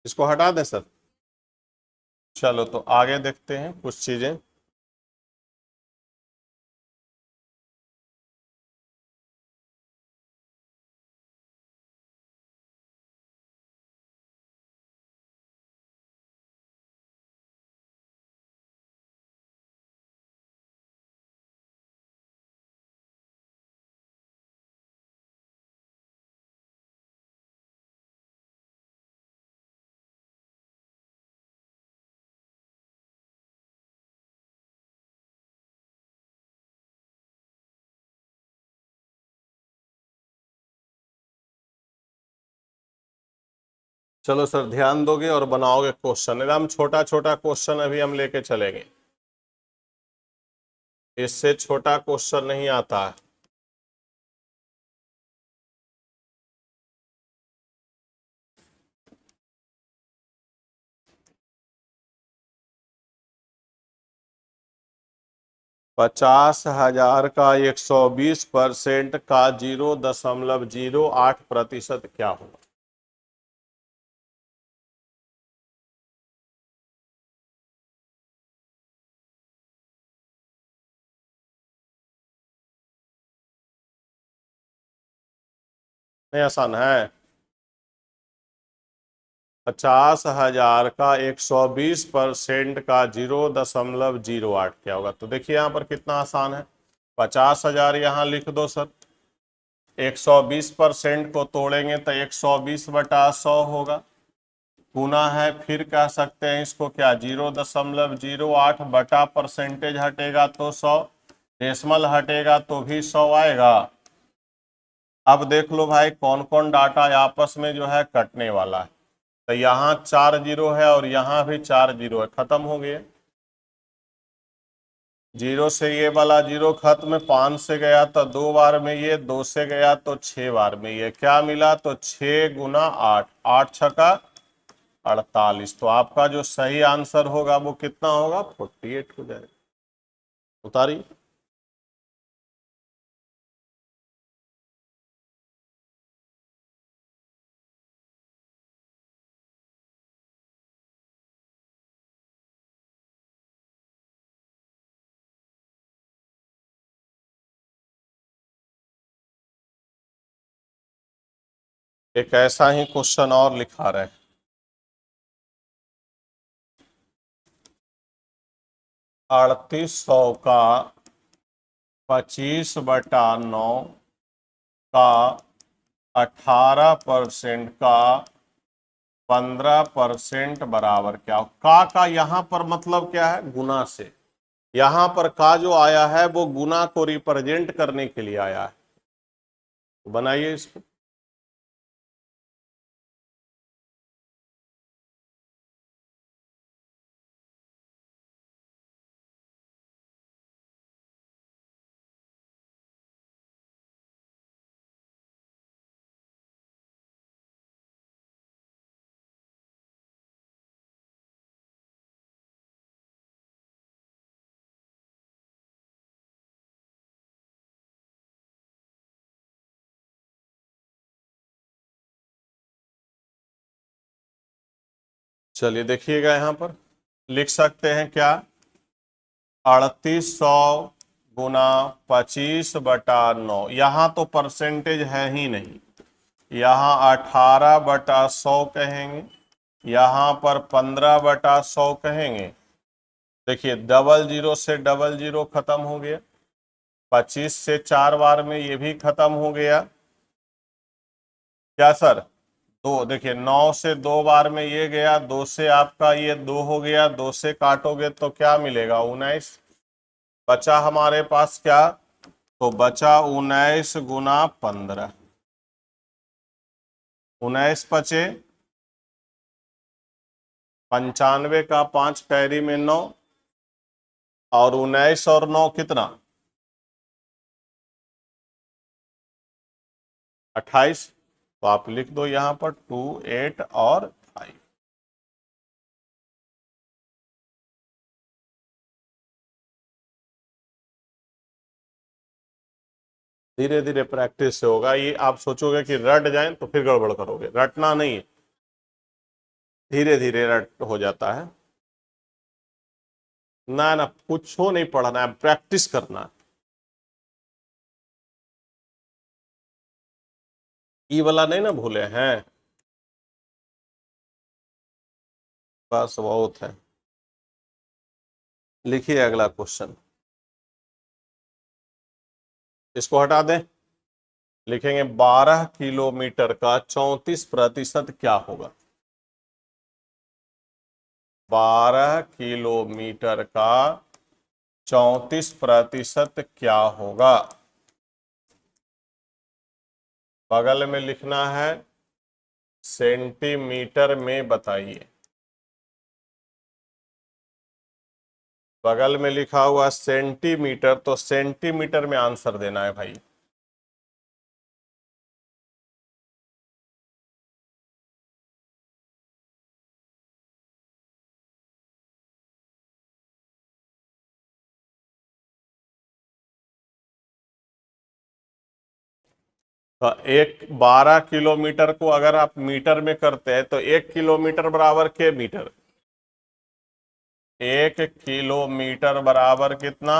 इसको हटा दें सर। चलो तो आगे देखते हैं कुछ चीजें। चलो सर, ध्यान दोगे और बनाओगे क्वेश्चन, एकदम छोटा छोटा क्वेश्चन अभी हम लेके चलेंगे, इससे छोटा क्वेश्चन नहीं आता है। $50,000 का 120% का 0.08% क्या होगा। नहीं आसान है, 50,000 का 120% का 0.08 क्या होगा? तो देखिए यहाँ पर कितना आसान है। 50,000 यहाँ लिख दो सर, 120% को तोड़ेंगे तो 120/100 होगा, गुना है, फिर कह सकते हैं इसको क्या, 0.08 बटा परसेंटेज हटेगा तो 100, डेसिमल हटेगा तो भी 100 आएगा। अब देख लो भाई कौन कौन डाटा आपस में जो है कटने वाला है। तो यहाँ 4 जीरो है और यहाँ भी 4 जीरो है, खत्म हो गए। जीरो से ये वाला जीरो खत्म, 5 से गया तो 2 बार में ये, 2 से गया तो 6 बार में ये, क्या मिला? तो 6 गुना 8, 8 छका 48। तो आपका जो सही आंसर होगा वो कितना होगा? 48 हो जाएगा। उतारी। एक ऐसा ही क्वेश्चन और लिखा रहे, 3800 का 25/9 का 18% का 15% बराबर क्या? का यहाँ पर मतलब क्या है? गुना से। यहाँ पर का जो आया है वो गुना को रिप्रेजेंट करने के लिए आया है। तो बनाइए इसको। चलिए देखिएगा, यहाँ पर लिख सकते हैं क्या, 3800 गुना 25/9, यहाँ तो परसेंटेज है ही नहीं, यहाँ 18/100 कहेंगे, यहाँ पर 15/100 कहेंगे। देखिए डबल जीरो से डबल जीरो खत्म हो गया, 25 से 4 बार में ये भी खत्म हो गया, क्या सर? दो, देखिए 9 से 2 बार में ये गया, 2 से आपका ये 2 हो गया, 2 से काटोगे तो क्या मिलेगा? 19। बचा हमारे पास क्या? तो बचा 19 गुना 15, 19 पचे 95 का 5 कैरी में 9, और 19 और 9 कितना? 28। तो आप लिख दो यहाँ पर 2, 8 और 5। धीरे धीरे प्रैक्टिस से होगा ये। आप सोचोगे कि रट जाएं तो फिर गड़बड़ करोगे, रटना नहीं है, धीरे धीरे रट हो जाता है। ना ना, कुछ हो नहीं पढ़ना है, प्रैक्टिस करना है। ई वाला नहीं ना भूले हैं, बस बहुत है। लिखिए अगला क्वेश्चन, इसको हटा दें। लिखेंगे 12 किलोमीटर का 34% क्या होगा? 12 किलोमीटर का 34% क्या होगा? बगल में लिखना है सेंटीमीटर में, बताइए। बगल में लिखा हुआ सेंटीमीटर, तो सेंटीमीटर में आंसर देना है भाई। तो 12 किलोमीटर को अगर आप मीटर में करते हैं तो 1 किलोमीटर बराबर के मीटर? 1 किलोमीटर बराबर कितना?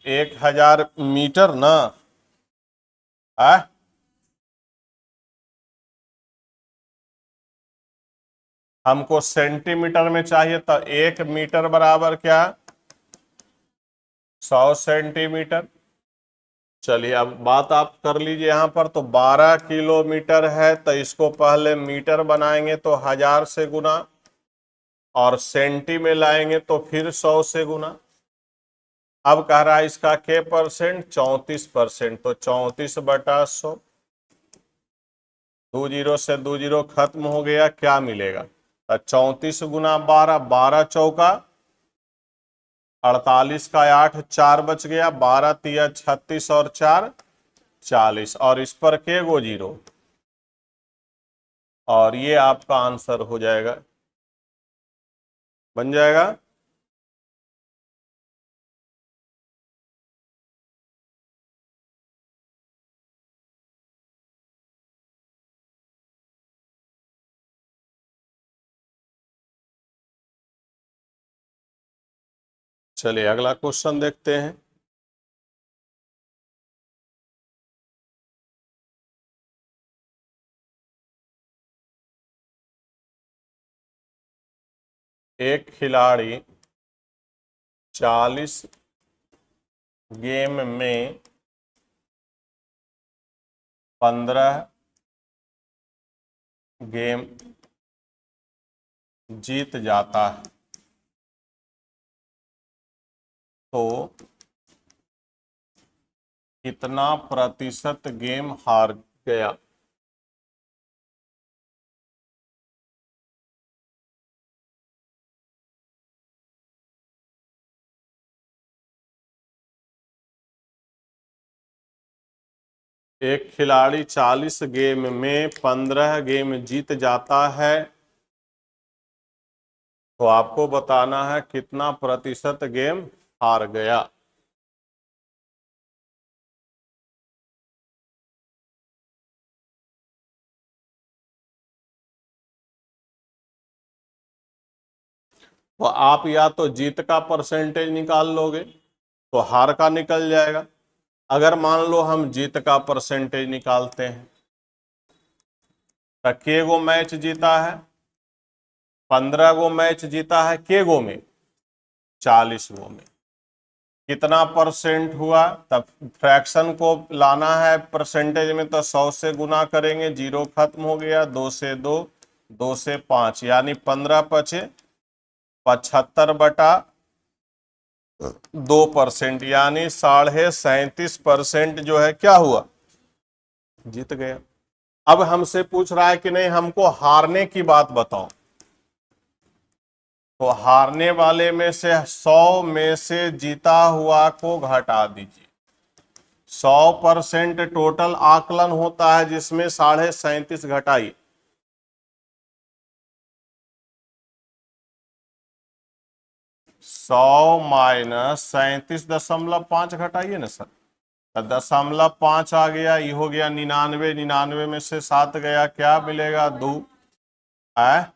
1000 मीटर ना? आ? हमको सेंटीमीटर में चाहिए, तो 1 मीटर बराबर क्या, 100 सेंटीमीटर। चलिए अब बात आप कर लीजिए यहाँ पर, तो 12 किलोमीटर है, तो इसको पहले मीटर बनाएंगे तो 1000 से गुना, और सेंटी में लाएंगे तो फिर 100 से गुना। अब कह रहा है इसका के परसेंट, 34%, तो 34/100। 2 जीरो से 2 जीरो खत्म हो गया, क्या मिलेगा, 34 गुना 12, 12 चौका 48 का 8, 4 बच गया, 12 तिया 36 और 4 40, और इस पर के गो जीरो, और ये आपका आंसर हो जाएगा, बन जाएगा। चलिए अगला क्वेश्चन देखते हैं। एक खिलाड़ी 40 गेम में 15 गेम जीत जाता है, तो कितना प्रतिशत गेम हार गया। एक खिलाड़ी 40 गेम में 15 गेम जीत जाता है, तो आपको बताना है कितना प्रतिशत गेम हार गया। तो आप या तो जीत का परसेंटेज निकाल लोगे तो हार का निकल जाएगा। अगर मान लो हम जीत का परसेंटेज निकालते हैं, तो के गो मैच जीता है, 15 गो मैच जीता है, के गो में 40 गो में, कितना परसेंट हुआ, तब फ्रैक्शन को लाना है परसेंटेज में, तो 100 से गुना करेंगे, जीरो खत्म हो गया, 2 से 2, 2 से 5, यानी 15 पचे 75/2%, यानी 37.5% जो है क्या हुआ, जीत गया। अब हमसे पूछ रहा है कि नहीं हमको हारने की बात बताओ, तो हारने वाले में से 100 में से जीता हुआ को घटा दीजिए। 100% टोटल आकलन होता है, जिसमें 37.5 घटाइए, 100 माइनस 37.5 घटाइए ना सर, तो 0.5 आ गया, ये हो गया 99, 99 में से 7 गया, क्या मिलेगा, 2 है,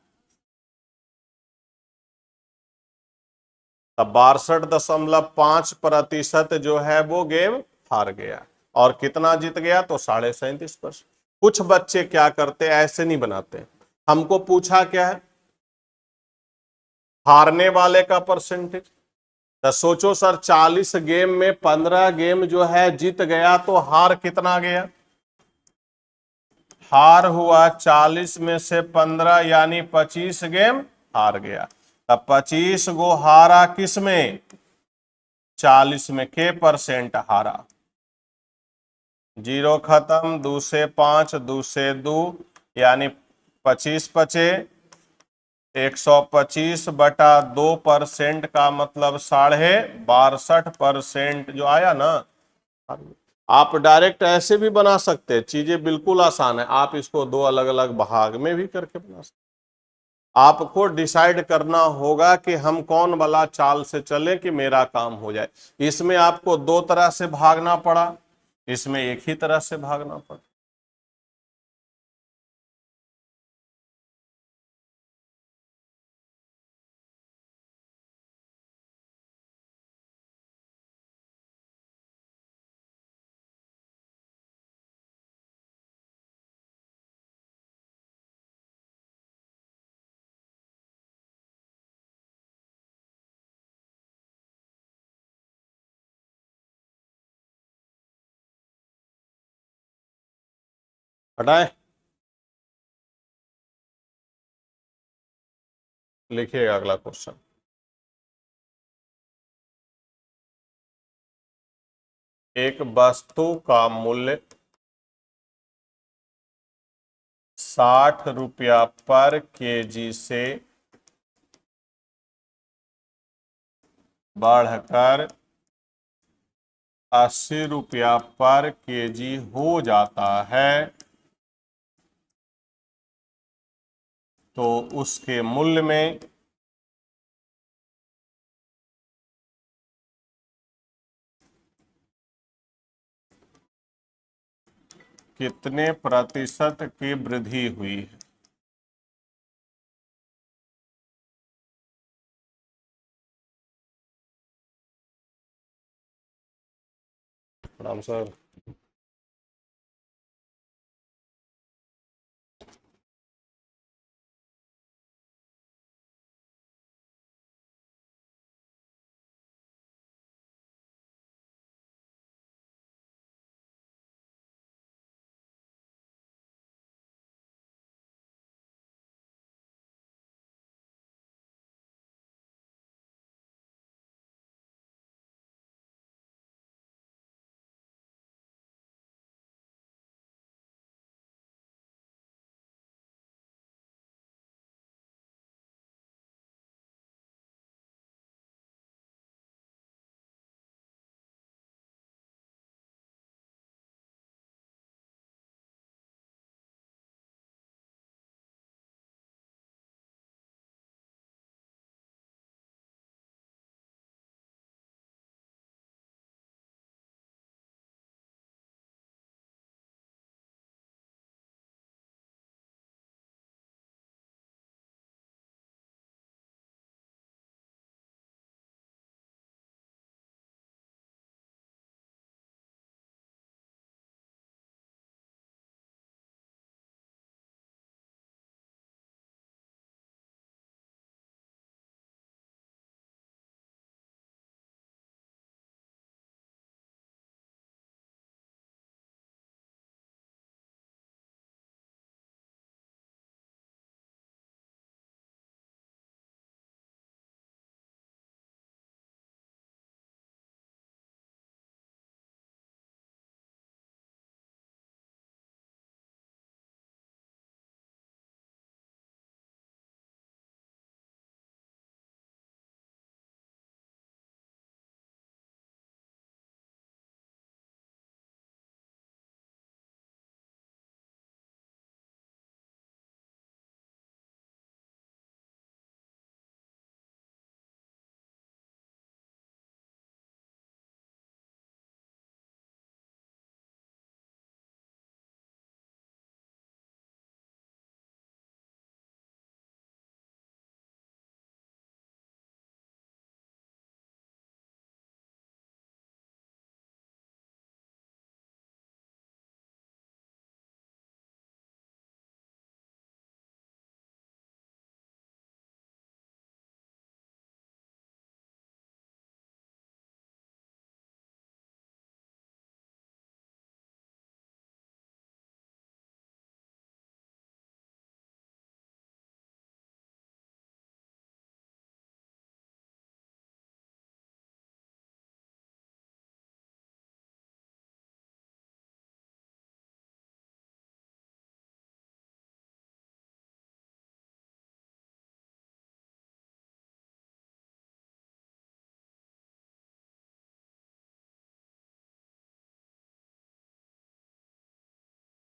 तब 62.5% जो है वो गेम हार गया, और कितना जीत गया, तो 37.5%। कुछ बच्चे क्या करते ऐसे नहीं बनाते, हमको पूछा क्या है, हारने वाले का परसेंटेज, तो सोचो सर 40 गेम में 15 गेम जो है जीत गया, तो हार कितना गया, हार हुआ 40 में से 15 यानी 25 गेम हार गया। तब 25 गो हारा किस में, 40 में, के परसेंट हारा, जीरो खत्म, 2 से 5, 2 से 2, यानी 25 पचे 125/2% का मतलब 62.5% जो आया ना। आप डायरेक्ट ऐसे भी बना सकते हैं, चीजें बिल्कुल आसान है, आप इसको दो अलग अलग भाग में भी करके बना सकते। आपको डिसाइड करना होगा कि हम कौन वाला चाल से चले कि मेरा काम हो जाए। इसमें आपको दो तरह से भागना पड़ा, इसमें एक ही तरह से भागना पड़ा। हटाएं, लिखिएगा अगला क्वेश्चन। एक वस्तु का मूल्य 60 रुपया पर केजी से बढ़कर 80 रुपया पर केजी हो जाता है, तो उसके मूल्य में कितने प्रतिशत की वृद्धि हुई है? प्रणाम सर।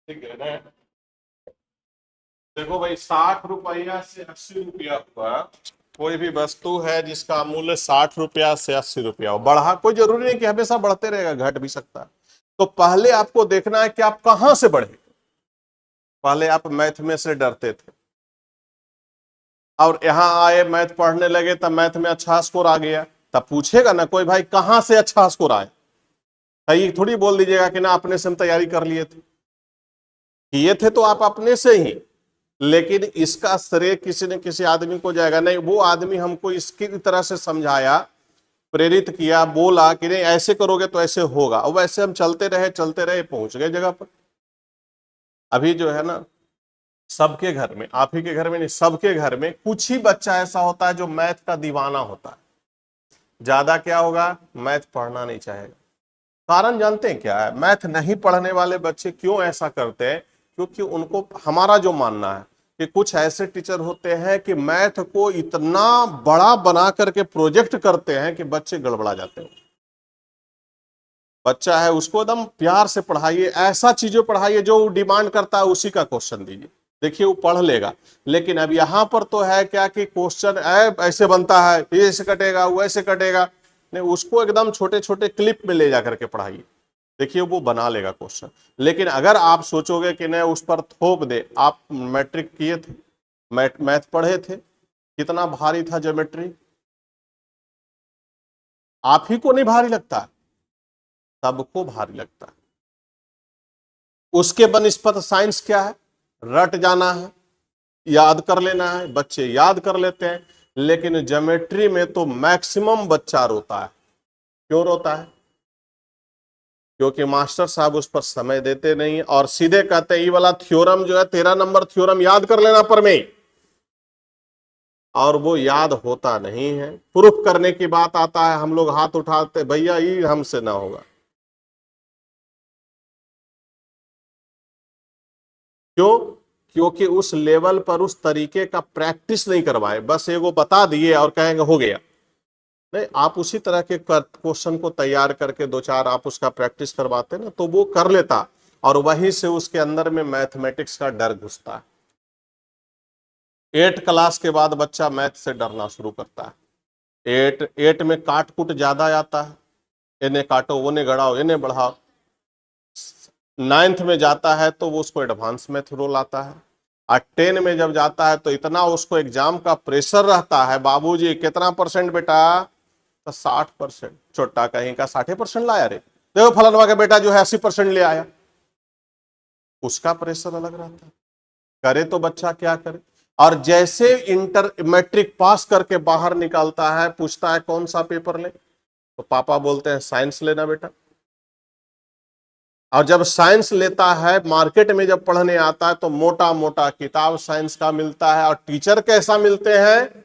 ठीक है ना? देखो भाई, 60 रुपया से 80 रुपया हुआ। कोई भी वस्तु है जिसका मूल्य 60 रुपया से 80 रुपया हो, बढ़ा, कोई जरूरी नहीं कि हमेशा बढ़ते रहेगा, घट भी सकता है। तो पहले आपको देखना है कि आप कहां से बढ़े। पहले आप मैथ में से डरते थे और यहां आए, मैथ पढ़ने लगे, तब मैथ में अच्छा स्कोर आ गया, तब पूछेगा ना कोई, भाई कहां से अच्छा स्कोर आए? ये थोड़ी बोल दीजिएगा कि ना अपने से हम तैयारी कर लिए थे। किए थे तो आप अपने से ही, लेकिन इसका श्रेय किसी न किसी आदमी को जाएगा। नहीं, वो आदमी हमको इसकी तरह से समझाया, प्रेरित किया, बोला कि नहीं ऐसे करोगे तो ऐसे होगा, और वैसे हम चलते रहे, पहुंच गए जगह पर। अभी जो है ना, सबके घर में, आप ही के घर में नहीं, सबके घर में कुछ ही बच्चा ऐसा होता है जो मैथ का दीवाना होता है। ज्यादा क्या होगा, मैथ पढ़ना नहीं चाहेगा। कारण जानते हैं क्या है, मैथ नहीं पढ़ने वाले बच्चे क्यों ऐसा करते हैं? क्योंकि उनको, हमारा जो मानना है कि कुछ ऐसे टीचर होते हैं कि मैथ को इतना बड़ा बना करके प्रोजेक्ट करते हैं कि बच्चे गड़बड़ा जाते हैं। बच्चा है उसको एकदम प्यार से पढ़ाइए, ऐसा चीजें पढ़ाइए जो वो डिमांड करता है, उसी का क्वेश्चन दीजिए, देखिए वो पढ़ लेगा। लेकिन अब यहां पर तो है क्या कि क्वेश्चन ऐसे बनता है, ये ऐसे कटेगा, वो ऐसे कटेगा, नहीं, उसको एकदम छोटे छोटे क्लिप में ले जाकर के पढ़ाइए, देखिए वो बना लेगा क्वेश्चन। लेकिन अगर आप सोचोगे कि नहीं उस पर थोप दे, आप मैट्रिक किए थे, मैथ पढ़े थे, कितना भारी था ज्योमेट्री, आप ही को नहीं भारी लगता, सबको भारी लगता है। उसके बनिस्पत साइंस क्या है, रट जाना है, याद कर लेना है, बच्चे याद कर लेते हैं। लेकिन ज्योमेट्री में तो मैक्सिमम बच्चा रोता है। क्यों रोता है? क्योंकि मास्टर साहब उस पर समय देते नहीं और सीधे कहते हैं ये वाला थ्योरम जो है 13 नंबर थ्योरम याद कर लेना पर में, और वो याद होता नहीं है। प्रूफ करने की बात आता है, हम लोग हाथ उठाते, भैया ये हमसे ना होगा। क्यों? क्योंकि उस लेवल पर उस तरीके का प्रैक्टिस नहीं करवाए, बस एगो बता दिए और कहेंगे हो गया। नहीं, आप उसी तरह के क्वेश्चन को तैयार करके दो चार आप उसका प्रैक्टिस करवाते ना, तो वो कर लेता, और वहीं से उसके अंदर में मैथमेटिक्स का डर घुसता है। 8 क्लास के बाद बच्चा मैथ से डरना शुरू करता है। 8 में काट कुट ज्यादा आता है, इन्हें काटो, उन्हें गढ़ाओ, इन्हें बढ़ाओ। 9th में जाता है तो वो उसको एडवांस मैथ रोल आता है, और 10 में जब जाता है तो इतना उसको एग्जाम का प्रेशर रहता है, बाबूजी कितना परसेंट बेटा, तो 60%। छोटा कहीं का 60% लाया रे, देखो फलनवा का बेटा जो है 80% ले आया, उसका प्रेशर अलग रहता है। करे तो बच्चा क्या करे। और जैसे इंटर मैट्रिक पास करके बाहर निकालता है, पूछता है कौन सा पेपर ले, तो पापा बोलते हैं साइंस लेना बेटा। और जब साइंस लेता है, मार्केट में जब पढ़ने आता है तो मोटा मोटा किताब साइंस का मिलता है, और टीचर कैसा मिलते हैं,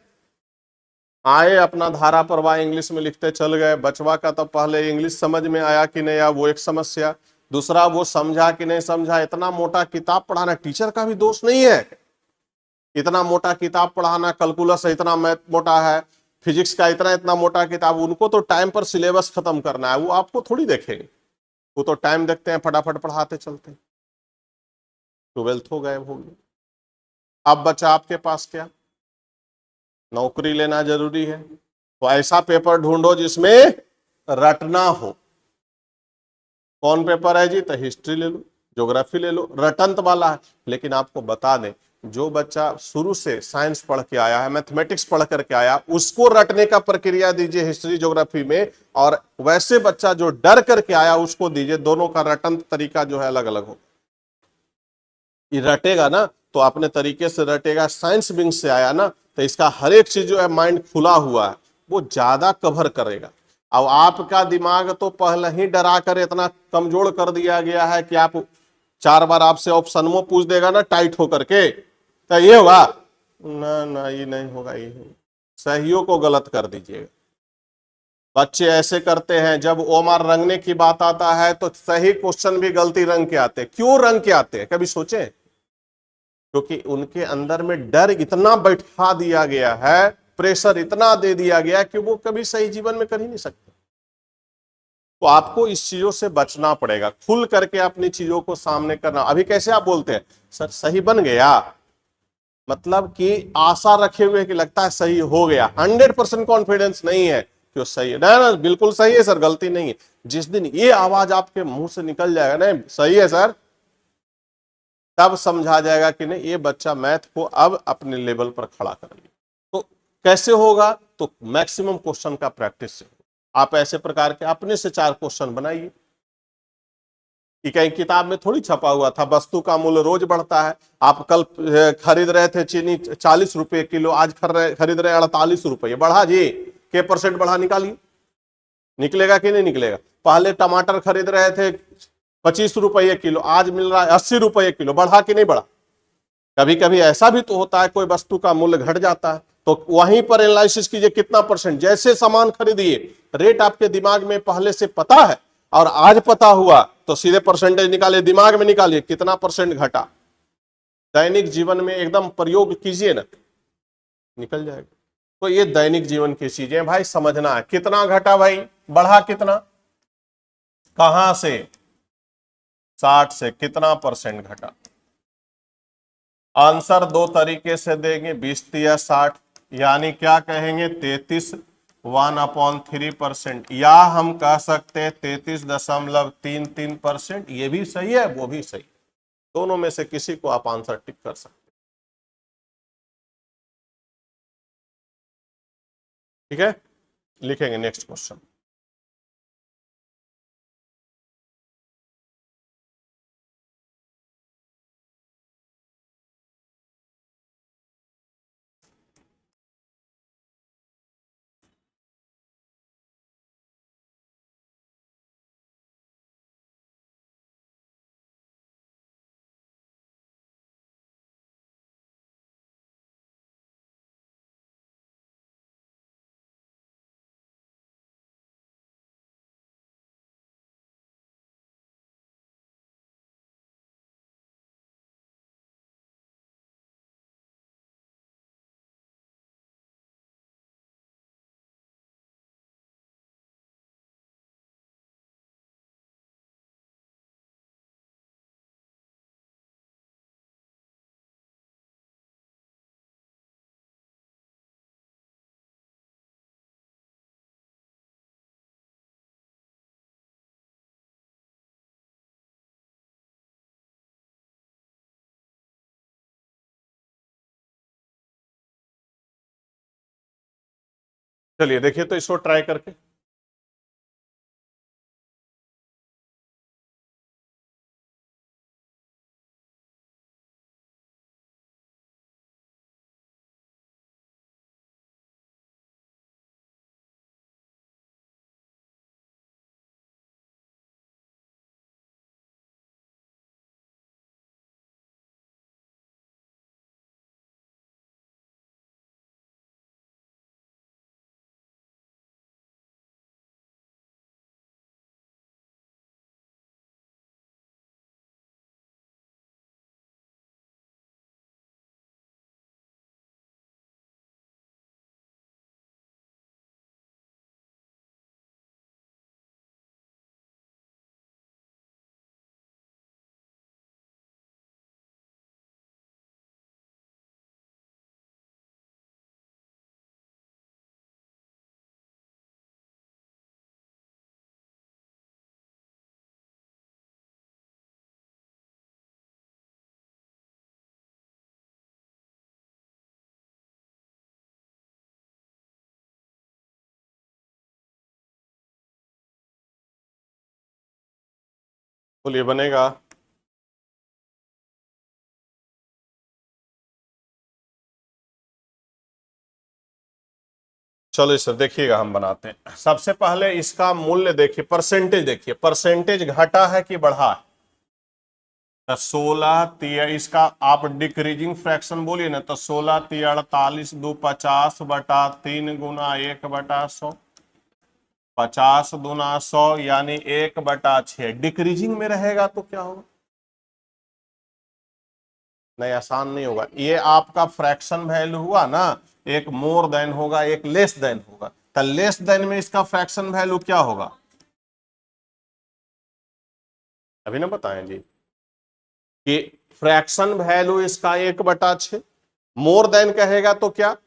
आए अपना धारा प्रवाह इंग्लिश में लिखते चल गए। बचवा का तो पहले इंग्लिश समझ में आया कि नहीं आया वो एक समस्या, दूसरा वो समझा कि नहीं समझा। इतना मोटा किताब पढ़ाना टीचर का भी दोष नहीं है, इतना मोटा किताब पढ़ाना, कैलकुलस इतना मोटा है, फिजिक्स का इतना इतना मोटा किताब, उनको तो टाइम पर सिलेबस खत्म करना है, वो आपको थोड़ी देखेंगे, वो तो टाइम देखते हैं, फटाफट पढ़ाते चलते हैं। 12th हो गए, हो गया। अब बच्चा आपके पास क्या, नौकरी लेना जरूरी है, तो ऐसा पेपर ढूंढो जिसमें रटना हो। कौन पेपर है जी, तो हिस्ट्री ले लो, ज्योग्राफी ले लो, रटंत वाला है। लेकिन आपको बता दें, जो बच्चा शुरू से साइंस पढ़ के आया है, मैथमेटिक्स पढ़ करके आया, उसको रटने का प्रक्रिया दीजिए हिस्ट्री ज्योग्राफी में, और वैसे बच्चा जो डर करके आया उसको दीजिए, दोनों का रटंत तरीका जो है अलग अलग हो। ये रटेगा ना तो अपने तरीके से रटेगा, साइंस विंग से आया ना तो इसका हर एक चीज जो है माइंड खुला हुआ है, वो ज्यादा कवर करेगा। अब आपका दिमाग तो पहले ही डरा कर इतना कमजोर कर दिया गया है कि आप 4 बार आपसे ऑप्शन में पूछ देगा ना टाइट होकर के, तो ये होगा ना, ना ये नहीं होगा, ये होगा। सहियों को गलत कर दीजिएगा। बच्चे ऐसे करते हैं, जब ओमार रंगने की बात आता है तो सही क्वेश्चन भी गलती रंग के आते हैं। क्यों रंग के आते हैं, कभी सोचे? क्योंकि उनके अंदर में डर इतना बैठा दिया गया है, प्रेशर इतना दे दिया गया कि वो कभी सही जीवन में कर ही नहीं सकते। तो आपको इस चीजों से बचना पड़ेगा, खुल करके अपनी चीजों को सामने करना। अभी कैसे आप बोलते हैं सर सही बन गया, मतलब कि आशा रखे हुए कि लगता है सही हो गया, 100% कॉन्फिडेंस नहीं है कि वो सही है। ना बिल्कुल सही है सर, गलती नहीं है। जिस दिन ये आवाज आपके मुंह से निकल जाएगा ना सही है सर, तब समझा जाएगा कि नहीं ये बच्चा मैथ को अब अपने लेवल पर खड़ा कर लिया। तो कैसे होगा, तो मैक्सिमम क्वेश्चन का प्रैक्टिस से। आप ऐसे प्रकार के अपने से 4 क्वेश्चन बनाइए, कि कहीं किताब में थोड़ी छपा हुआ था वस्तु का मूल्य रोज बढ़ता है। आप कल खरीद रहे थे चीनी 40 रुपए किलो, आज खरीद रहे 48 रुपये, बढ़ा जी, के परसेंट बढ़ा, निकालिए, निकलेगा कि नहीं निकलेगा। पहले टमाटर खरीद रहे थे 25 रुपये किलो, आज मिल रहा है 80 रुपये किलो, बढ़ा कि नहीं बढ़ा? कभी कभी ऐसा भी तो होता है कोई वस्तु का मूल्य घट जाता है, तो वहीं पर एनालिसिस कीजिए कितना परसेंट। जैसे सामान खरीदिए, रेट आपके दिमाग में पहले से पता है और आज पता हुआ तो सीधे परसेंटेज निकालिए, दिमाग में निकालिए कितना परसेंट घटा। दैनिक जीवन में एकदम प्रयोग कीजिए ना, निकल जाएगा। तो ये दैनिक जीवन की चीजें भाई समझना है। कितना घटा भाई, बढ़ा कितना, कहां से? 60 से कितना परसेंट घटा? आंसर दो तरीके से देंगे, 20 या 60, यानी क्या कहेंगे 33 1/3%, या हम कह सकते हैं 33.33%। ये भी सही है, वो भी सही, दोनों में से किसी को आप आंसर टिक कर सकते हैं। ठीक है, लिखेंगे नेक्स्ट क्वेश्चन। चलिए देखिए तो इसको ट्राई करके। बोलिए बनेगा? चलो सर देखिएगा, हम बनाते हैं। सबसे पहले इसका मूल्य देखिए, परसेंटेज देखिए, परसेंटेज घटा है कि बढ़ा है? 16 इसका आप डिक्रीजिंग फ्रैक्शन बोलिए ना, तो 16 48 2 50/3 गुना 1/100, 50 दूना 100 यानी 1/6। डिक्रीजिंग में रहेगा तो क्या होगा? नहीं, आसान नहीं होगा। ये आपका फ्रैक्शन वैल्यू हुआ ना, एक मोर देन होगा, एक लेस देन होगा। तो लेस देन में इसका फ्रैक्शन वैल्यू क्या होगा? अभी ना बताएं जी कि फ्रैक्शन वैल्यू इसका 1/6, मोर देन कहेगा तो क्या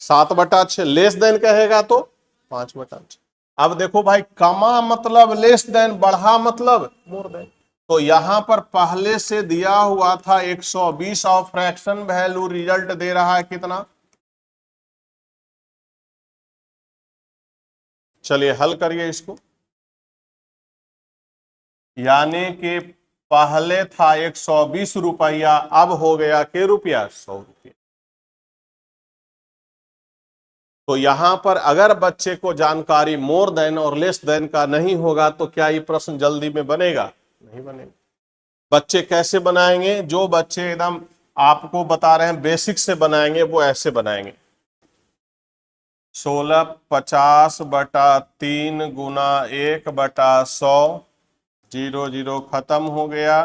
7/6, लेस देन कहेगा तो 5/6। अब देखो भाई, कमा मतलब लेस देन, बढ़ा मतलब मोर देन। तो यहां पर पहले से दिया हुआ था 120 और फ्रैक्शन वैल्यू रिजल्ट दे रहा है कितना? चलिए हल करिए इसको। यानी कि पहले था 120 रुपया, अब हो गया के रुपया 100 रुपया। तो यहां पर अगर बच्चे को जानकारी मोर देन और लेस देन का नहीं होगा तो क्या ये प्रश्न जल्दी में बनेगा? नहीं बनेगा। बच्चे कैसे बनाएंगे? जो बच्चे एकदम आपको बता रहे हैं बेसिक से बनाएंगे वो ऐसे बनाएंगे, 1650/3 गुना 1/100, 0 0 खत्म हो गया,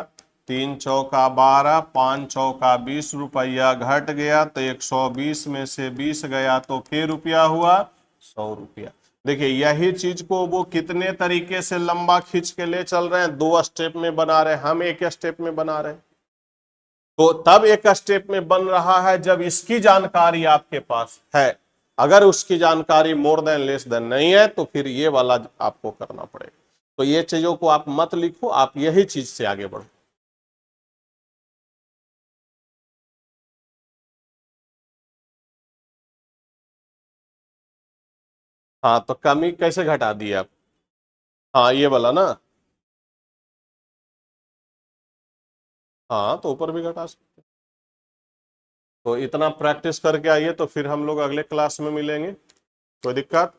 3 चौका 12, 5 चौका 20 रुपया घट गया, तो 120 में से 20 गया तो क्या रुपया हुआ? 100 रुपया। देखिए यही चीज को वो कितने तरीके से लंबा खींच के ले चल रहे हैं, 2 स्टेप में बना रहे हैं, हम एक स्टेप में बना रहे हैं। तो तब एक स्टेप में बन रहा है जब इसकी जानकारी आपके पास है। अगर उसकी जानकारी मोर देन लेस देन नहीं है तो फिर ये वाला आपको करना पड़ेगा। तो ये चीजों को आप मत लिखो, आप यही चीज से आगे बढ़ो। हाँ तो कमी कैसे घटा दी आप? हाँ ये वाला ना, हाँ तो ऊपर भी घटा सकते। तो इतना प्रैक्टिस करके आइए तो फिर हम लोग अगले क्लास में मिलेंगे। कोई दिक्कत?